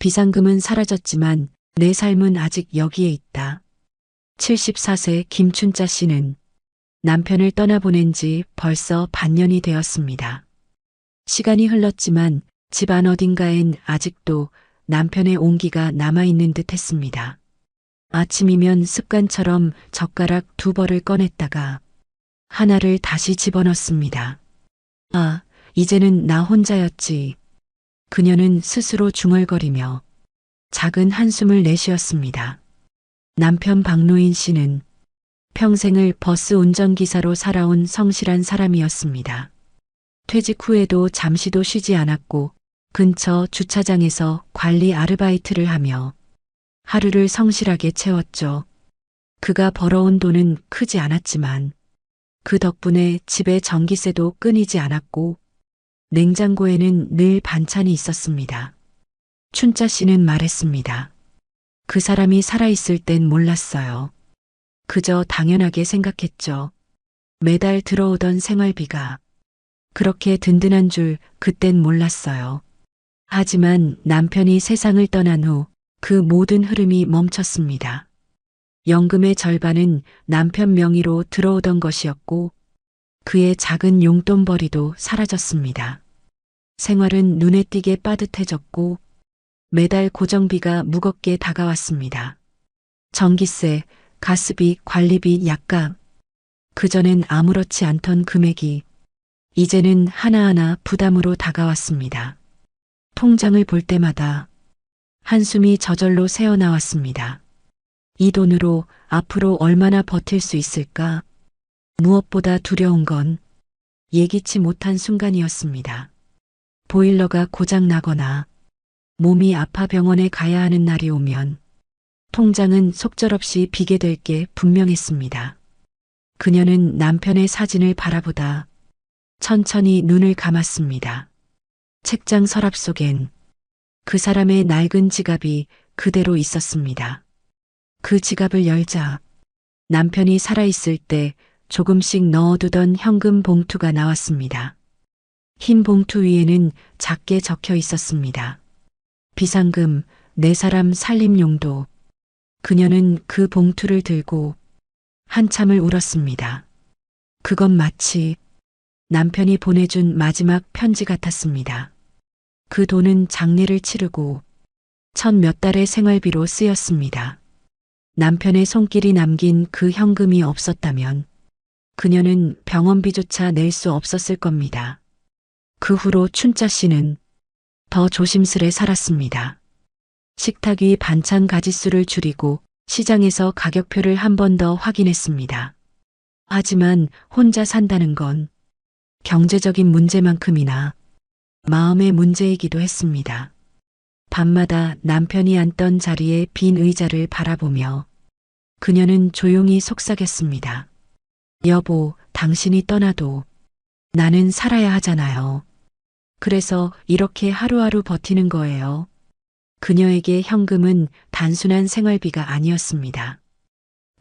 비상금은 사라졌지만 내 삶은 아직 여기에 있다. 74세 김춘자 씨는 남편을 떠나보낸 지 벌써 반년이 되었습니다. 시간이 흘렀지만 집안 어딘가엔 아직도 남편의 온기가 남아있는 듯 했습니다. 아침이면 습관처럼 젓가락 2벌을 꺼냈다가 하나를 다시 집어넣습니다. 아, 이제는 나 혼자였지. 그녀는 스스로 중얼거리며 작은 한숨을 내쉬었습니다. 남편 박노인 씨는 평생을 버스 운전기사로 살아온 성실한 사람이었습니다. 퇴직 후에도 잠시도 쉬지 않았고 근처 주차장에서 관리 아르바이트를 하며 하루를 성실하게 채웠죠. 그가 벌어온 돈은 크지 않았지만 그 덕분에 집에 전기세도 끊이지 않았고 냉장고에는 늘 반찬이 있었습니다. 춘자 씨는 말했습니다. 그 사람이 살아있을 땐 몰랐어요. 그저 당연하게 생각했죠. 매달 들어오던 생활비가 그렇게 든든한 줄 그땐 몰랐어요. 하지만 남편이 세상을 떠난 후 그 모든 흐름이 멈췄습니다. 연금의 절반은 남편 명의로 들어오던 것이었고 그의 작은 용돈벌이도 사라졌습니다. 생활은 눈에 띄게 빠듯해졌고 매달 고정비가 무겁게 다가왔습니다. 전기세, 가스비, 관리비, 약값. 그전엔 아무렇지 않던 금액이 이제는 하나하나 부담으로 다가왔습니다. 통장을 볼 때마다 한숨이 저절로 새어나왔습니다. 이 돈으로 앞으로 얼마나 버틸 수 있을까? 무엇보다 두려운 건 예기치 못한 순간이었습니다. 보일러가 고장 나거나 몸이 아파 병원에 가야 하는 날이 오면 통장은 속절없이 비게 될 게 분명했습니다. 그녀는 남편의 사진을 바라보다 천천히 눈을 감았습니다. 책장 서랍 속엔 그 사람의 낡은 지갑이 그대로 있었습니다. 그 지갑을 열자 남편이 살아있을 때 조금씩 넣어두던 현금 봉투가 나왔습니다. 흰 봉투 위에는 작게 적혀 있었습니다. 비상금, 네 사람 살림용도. 그녀는 그 봉투를 들고 한참을 울었습니다. 그건 마치 남편이 보내준 마지막 편지 같았습니다. 그 돈은 장례를 치르고 첫 몇 달의 생활비로 쓰였습니다. 남편의 손길이 남긴 그 현금이 없었다면 그녀는 병원비조차 낼 수 없었을 겁니다. 그 후로 춘자 씨는 더 조심스레 살았습니다. 식탁 위 반찬 가짓수를 줄이고 시장에서 가격표를 한 번 더 확인했습니다. 하지만 혼자 산다는 건 경제적인 문제만큼이나 마음의 문제이기도 했습니다. 밤마다 남편이 앉던 자리에 빈 의자를 바라보며 그녀는 조용히 속삭였습니다. 여보, 당신이 떠나도 나는 살아야 하잖아요. 그래서 이렇게 하루하루 버티는 거예요. 그녀에게 현금은 단순한 생활비가 아니었습니다.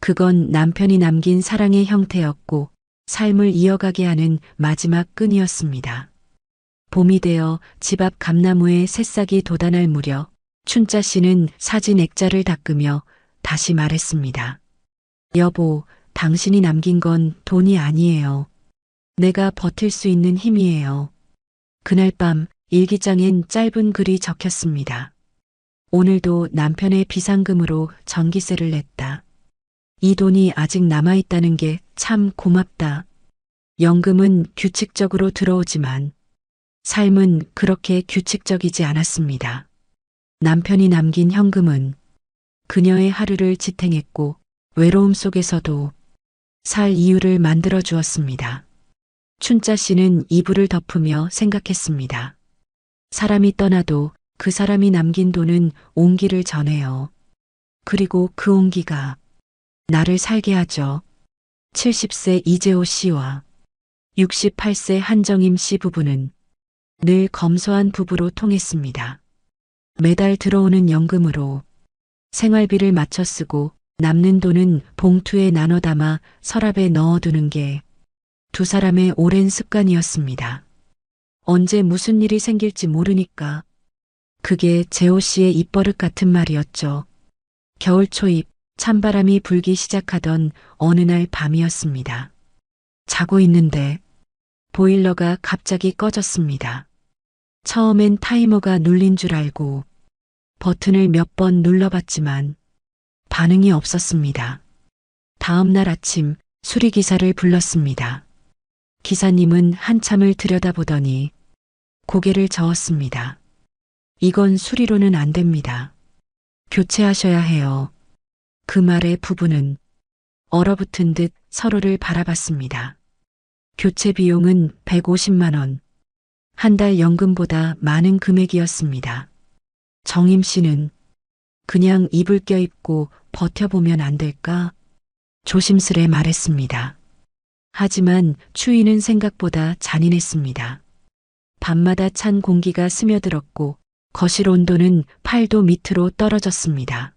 그건 남편이 남긴 사랑의 형태였고 삶을 이어가게 하는 마지막 끈이었습니다. 봄이 되어 집 앞 감나무에 새싹이 돋아날 무렵 춘자 씨는 사진 액자를 닦으며 다시 말했습니다. 여보, 당신이 남긴 건 돈이 아니에요. 내가 버틸 수 있는 힘이에요. 그날 밤 일기장엔 짧은 글이 적혔습니다. 오늘도 남편의 비상금으로 전기세를 냈다. 이 돈이 아직 남아있다는 게 참 고맙다. 연금은 규칙적으로 들어오지만 삶은 그렇게 규칙적이지 않았습니다. 남편이 남긴 현금은 그녀의 하루를 지탱했고 외로움 속에서도 살 이유를 만들어 주었습니다. 춘자 씨는 이불을 덮으며 생각했습니다. 사람이 떠나도 그 사람이 남긴 돈은 온기를 전해요. 그리고 그 온기가 나를 살게 하죠. 70세 이재호 씨와 68세 한정임 씨 부부는 늘 검소한 부부로 통했습니다. 매달 들어오는 연금으로 생활비를 맞춰 쓰고 남는 돈은 봉투에 나눠 담아 서랍에 넣어두는 게 두 사람의 오랜 습관이었습니다. 언제 무슨 일이 생길지 모르니까. 그게 재호 씨의 입버릇 같은 말이었죠. 겨울 초입 찬바람이 불기 시작하던 어느 날 밤이었습니다. 자고 있는데 보일러가 갑자기 꺼졌습니다. 처음엔 타이머가 눌린 줄 알고 버튼을 몇 번 눌러봤지만 반응이 없었습니다. 다음 날 아침 수리기사를 불렀습니다. 기사님은 한참을 들여다보더니 고개를 저었습니다. 이건 수리로는 안 됩니다. 교체하셔야 해요. 그 말에 부부는 얼어붙은 듯 서로를 바라봤습니다. 교체 비용은 150만 원. 한 달 연금보다 많은 금액이었습니다. 정임 씨는 그냥 이불 껴입고 버텨보면 안 될까? 조심스레 말했습니다. 하지만 추위는 생각보다 잔인했습니다. 밤마다 찬 공기가 스며들었고 거실 온도는 8도 밑으로 떨어졌습니다.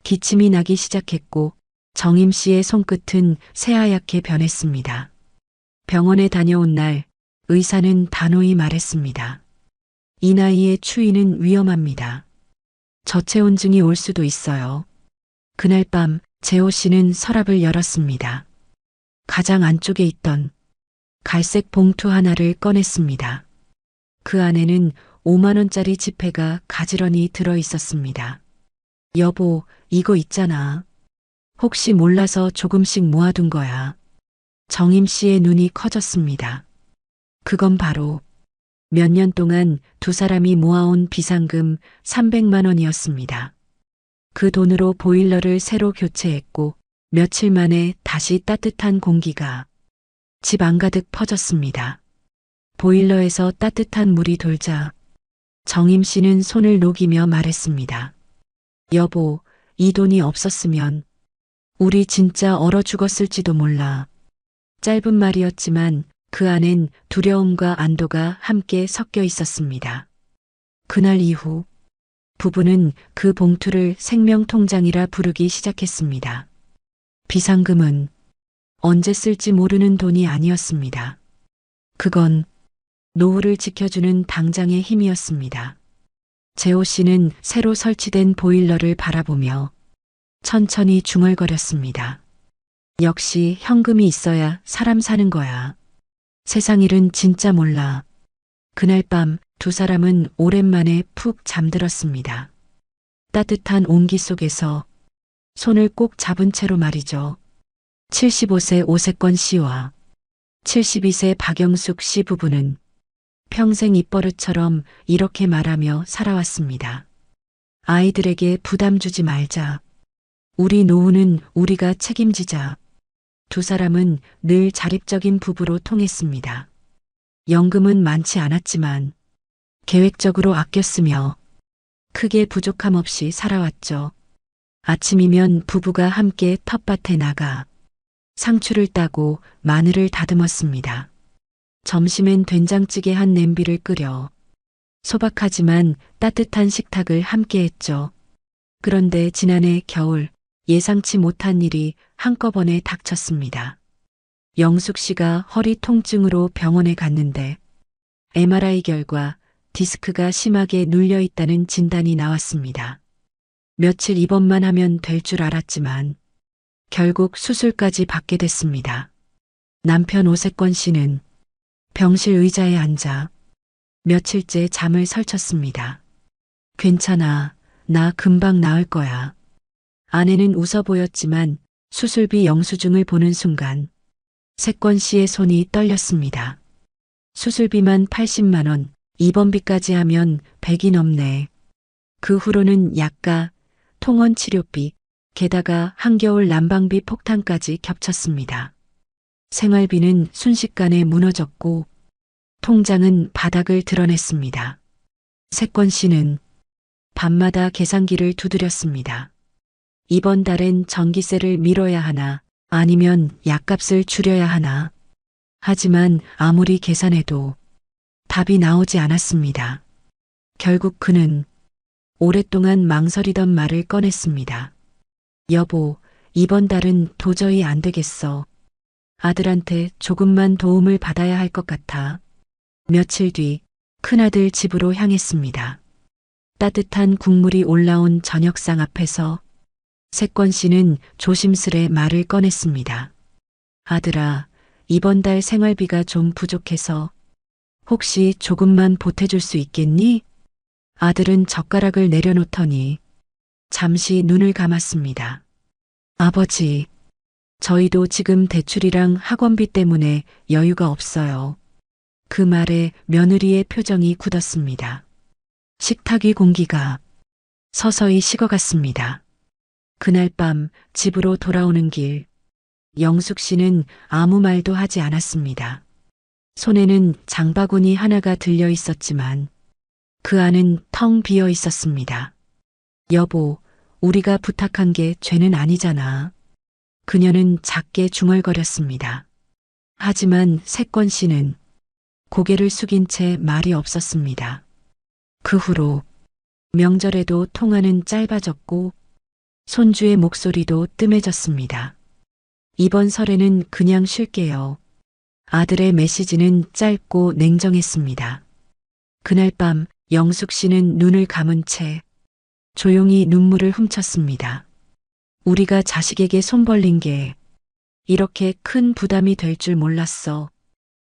기침이 나기 시작했고 정임 씨의 손끝은 새하얗게 변했습니다. 병원에 다녀온 날 의사는 단호히 말했습니다. 이 나이에 추위는 위험합니다. 저체온증이 올 수도 있어요. 그날 밤 재호 씨는 서랍을 열었습니다. 가장 안쪽에 있던 갈색 봉투 하나를 꺼냈습니다. 그 안에는 5만 원짜리 지폐가 가지런히 들어 있었습니다. 여보, 이거 있잖아. 혹시 몰라서 조금씩 모아둔 거야. 정임 씨의 눈이 커졌습니다. 그건 바로 몇 년 동안 두 사람이 모아온 비상금 300만 원이었습니다. 그 돈으로 보일러를 새로 교체했고 며칠 만에 다시 따뜻한 공기가 집 안가득 퍼졌습니다. 보일러에서 따뜻한 물이 돌자 정임 씨는 손을 녹이며 말했습니다. 여보, 이 돈이 없었으면 우리 진짜 얼어 죽었을지도 몰라. 짧은 말이었지만 그 안엔 두려움과 안도가 함께 섞여 있었습니다. 그날 이후 부부는 그 봉투를 생명통장이라 부르기 시작했습니다. 비상금은 언제 쓸지 모르는 돈이 아니었습니다. 그건 노후를 지켜주는 당장의 힘이었습니다. 재호 씨는 새로 설치된 보일러를 바라보며 천천히 중얼거렸습니다. 역시 현금이 있어야 사람 사는 거야. 세상 일은 진짜 몰라. 그날 밤 두 사람은 오랜만에 푹 잠들었습니다. 따뜻한 온기 속에서 손을 꼭 잡은 채로 말이죠. 75세 오세권 씨와 72세 박영숙 씨 부부는 평생 입버릇처럼 이렇게 말하며 살아왔습니다. 아이들에게 부담 주지 말자. 우리 노후는 우리가 책임지자. 두 사람은 늘 자립적인 부부로 통했습니다. 연금은 많지 않았지만 계획적으로 아꼈으며 크게 부족함 없이 살아왔죠. 아침이면 부부가 함께 텃밭에 나가 상추를 따고 마늘을 다듬었습니다. 점심엔 된장찌개 한 냄비를 끓여 소박하지만 따뜻한 식탁을 함께 했죠. 그런데 지난해 겨울 예상치 못한 일이 한꺼번에 닥쳤습니다. 영숙 씨가 허리 통증으로 병원에 갔는데 MRI 결과 디스크가 심하게 눌려 있다는 진단이 나왔습니다. 며칠 입원만 하면 될 줄 알았지만 결국 수술까지 받게 됐습니다. 남편 오세권 씨는 병실 의자에 앉아 며칠째 잠을 설쳤습니다. 괜찮아. 나 금방 나을 거야. 아내는 웃어 보였지만 수술비 영수증을 보는 순간 세권 씨의 손이 떨렸습니다. 수술비만 80만 원, 입원비까지 하면 100이 넘네. 그 후로는 약가, 통원 치료비, 게다가 한겨울 난방비 폭탄까지 겹쳤습니다. 생활비는 순식간에 무너졌고 통장은 바닥을 드러냈습니다. 세권 씨는 밤마다 계산기를 두드렸습니다. 이번 달엔 전기세를 미뤄야 하나 아니면 약값을 줄여야 하나. 하지만 아무리 계산해도 답이 나오지 않았습니다. 결국 그는 오랫동안 망설이던 말을 꺼냈습니다. 여보, 이번 달은 도저히 안 되겠어. 아들한테 조금만 도움을 받아야 할 것 같아. 며칠 뒤 큰아들 집으로 향했습니다. 따뜻한 국물이 올라온 저녁상 앞에서 세권 씨는 조심스레 말을 꺼냈습니다. 아들아, 이번 달 생활비가 좀 부족해서 혹시 조금만 보태줄 수 있겠니? 아들은 젓가락을 내려놓더니 잠시 눈을 감았습니다. 아버지, 저희도 지금 대출이랑 학원비 때문에 여유가 없어요. 그 말에 며느리의 표정이 굳었습니다. 식탁 위 공기가 서서히 식어갔습니다. 그날 밤 집으로 돌아오는 길, 영숙 씨는 아무 말도 하지 않았습니다. 손에는 장바구니 하나가 들려 있었지만 그 안은 텅 비어 있었습니다. 여보, 우리가 부탁한 게 죄는 아니잖아. 그녀는 작게 중얼거렸습니다. 하지만 세권 씨는 고개를 숙인 채 말이 없었습니다. 그 후로 명절에도 통화는 짧아졌고 손주의 목소리도 뜸해졌습니다. 이번 설에는 그냥 쉴게요. 아들의 메시지는 짧고 냉정했습니다. 그날 밤 영숙 씨는 눈을 감은 채 조용히 눈물을 훔쳤습니다. 우리가 자식에게 손 벌린 게 이렇게 큰 부담이 될 줄 몰랐어.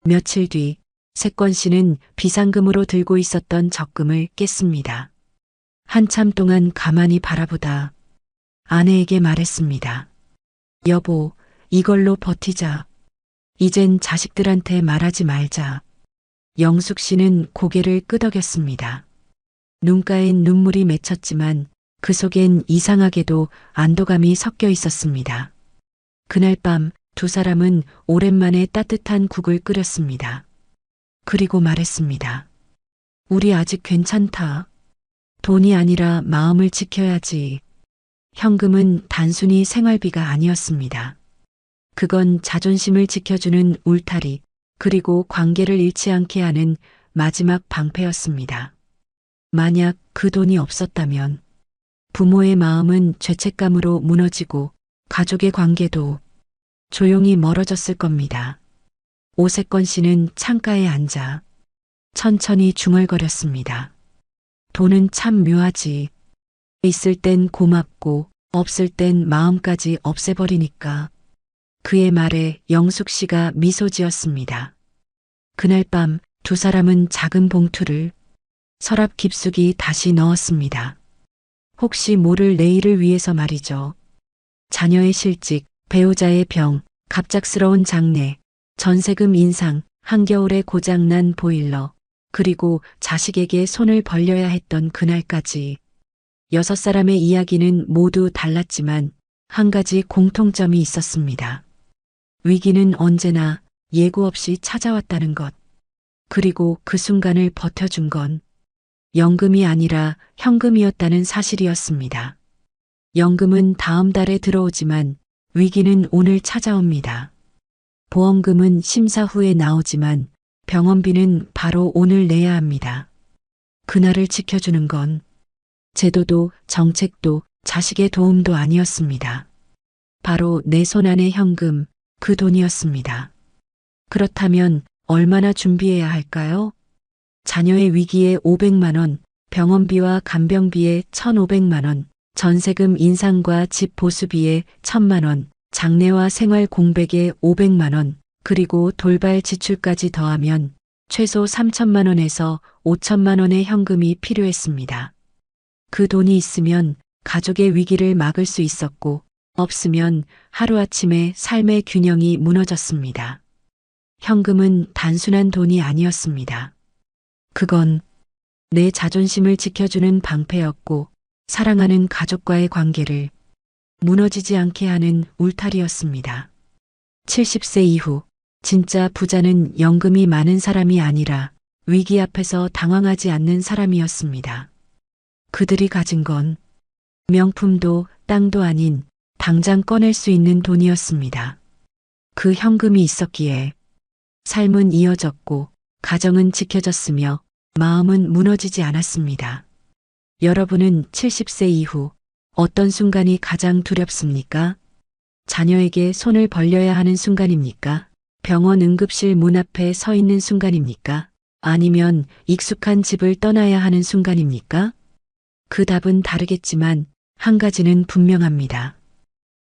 며칠 뒤 세권 씨는 비상금으로 들고 있었던 적금을 깼습니다. 한참 동안 가만히 바라보다 아내에게 말했습니다. 여보, 이걸로 버티자. 이젠 자식들한테 말하지 말자. 영숙 씨는 고개를 끄덕였습니다. 눈가엔 눈물이 맺혔지만 그 속엔 이상하게도 안도감이 섞여 있었습니다. 그날 밤 두 사람은 오랜만에 따뜻한 국을 끓였습니다. 그리고 말했습니다. 우리 아직 괜찮다. 돈이 아니라 마음을 지켜야지. 현금은 단순히 생활비가 아니었습니다. 그건 자존심을 지켜주는 울타리, 그리고 관계를 잃지 않게 하는 마지막 방패였습니다. 만약 그 돈이 없었다면 부모의 마음은 죄책감으로 무너지고 가족의 관계도 조용히 멀어졌을 겁니다. 오세권 씨는 창가에 앉아 천천히 중얼거렸습니다. 돈은 참 묘하지. 있을 땐 고맙고 없을 땐 마음까지 없애버리니까. 그의 말에 영숙 씨가 미소 지었습니다. 그날 밤 두 사람은 작은 봉투를 서랍 깊숙이 다시 넣었습니다. 혹시 모를 내일을 위해서 말이죠. 자녀의 실직, 배우자의 병, 갑작스러운 장례, 전세금 인상, 한겨울에 고장난 보일러, 그리고 자식에게 손을 벌려야 했던 그날까지 6사람의 이야기는 모두 달랐지만 한 가지 공통점이 있었습니다. 위기는 언제나 예고 없이 찾아왔다는 것. 그리고 그 순간을 버텨준 건 연금이 아니라 현금이었다는 사실이었습니다. 연금은 다음 달에 들어오지만 위기는 오늘 찾아옵니다. 보험금은 심사 후에 나오지만 병원비는 바로 오늘 내야 합니다. 그날을 지켜주는 건 제도도 정책도 자식의 도움도 아니었습니다. 바로 내 손 안의 현금, 그 돈이었습니다. 그렇다면 얼마나 준비해야 할까요? 자녀의 위기에 500만 원, 병원비와 간병비에 1,500만 원, 전세금 인상과 집 보수비에 1,000만 원, 장례와 생활 공백에 500만 원, 그리고 돌발 지출까지 더하면 최소 3천만 원에서 5천만 원의 현금이 필요했습니다. 그 돈이 있으면 가족의 위기를 막을 수 있었고, 없으면 하루아침에 삶의 균형이 무너졌습니다. 현금은 단순한 돈이 아니었습니다. 그건 내 자존심을 지켜주는 방패였고, 사랑하는 가족과의 관계를 무너지지 않게 하는 울타리였습니다. 70세 이후 진짜 부자는 연금이 많은 사람이 아니라 위기 앞에서 당황하지 않는 사람이었습니다. 그들이 가진 건 명품도 땅도 아닌 당장 꺼낼 수 있는 돈이었습니다. 그 현금이 있었기에 삶은 이어졌고 가정은 지켜졌으며 마음은 무너지지 않았습니다. 여러분은 70세 이후 어떤 순간이 가장 두렵습니까? 자녀에게 손을 벌려야 하는 순간입니까? 병원 응급실 문 앞에 서 있는 순간입니까? 아니면 익숙한 집을 떠나야 하는 순간입니까? 그 답은 다르겠지만 한 가지는 분명합니다.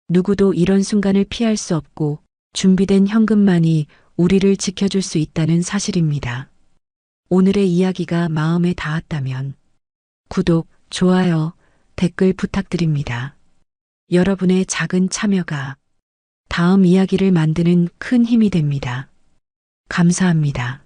누구도 이런 순간을 피할 수 없고 준비된 현금만이 우리를 지켜줄 수 있다는 사실입니다. 오늘의 이야기가 마음에 닿았다면 구독, 좋아요, 댓글 부탁드립니다. 여러분의 작은 참여가 다음 이야기를 만드는 큰 힘이 됩니다. 감사합니다.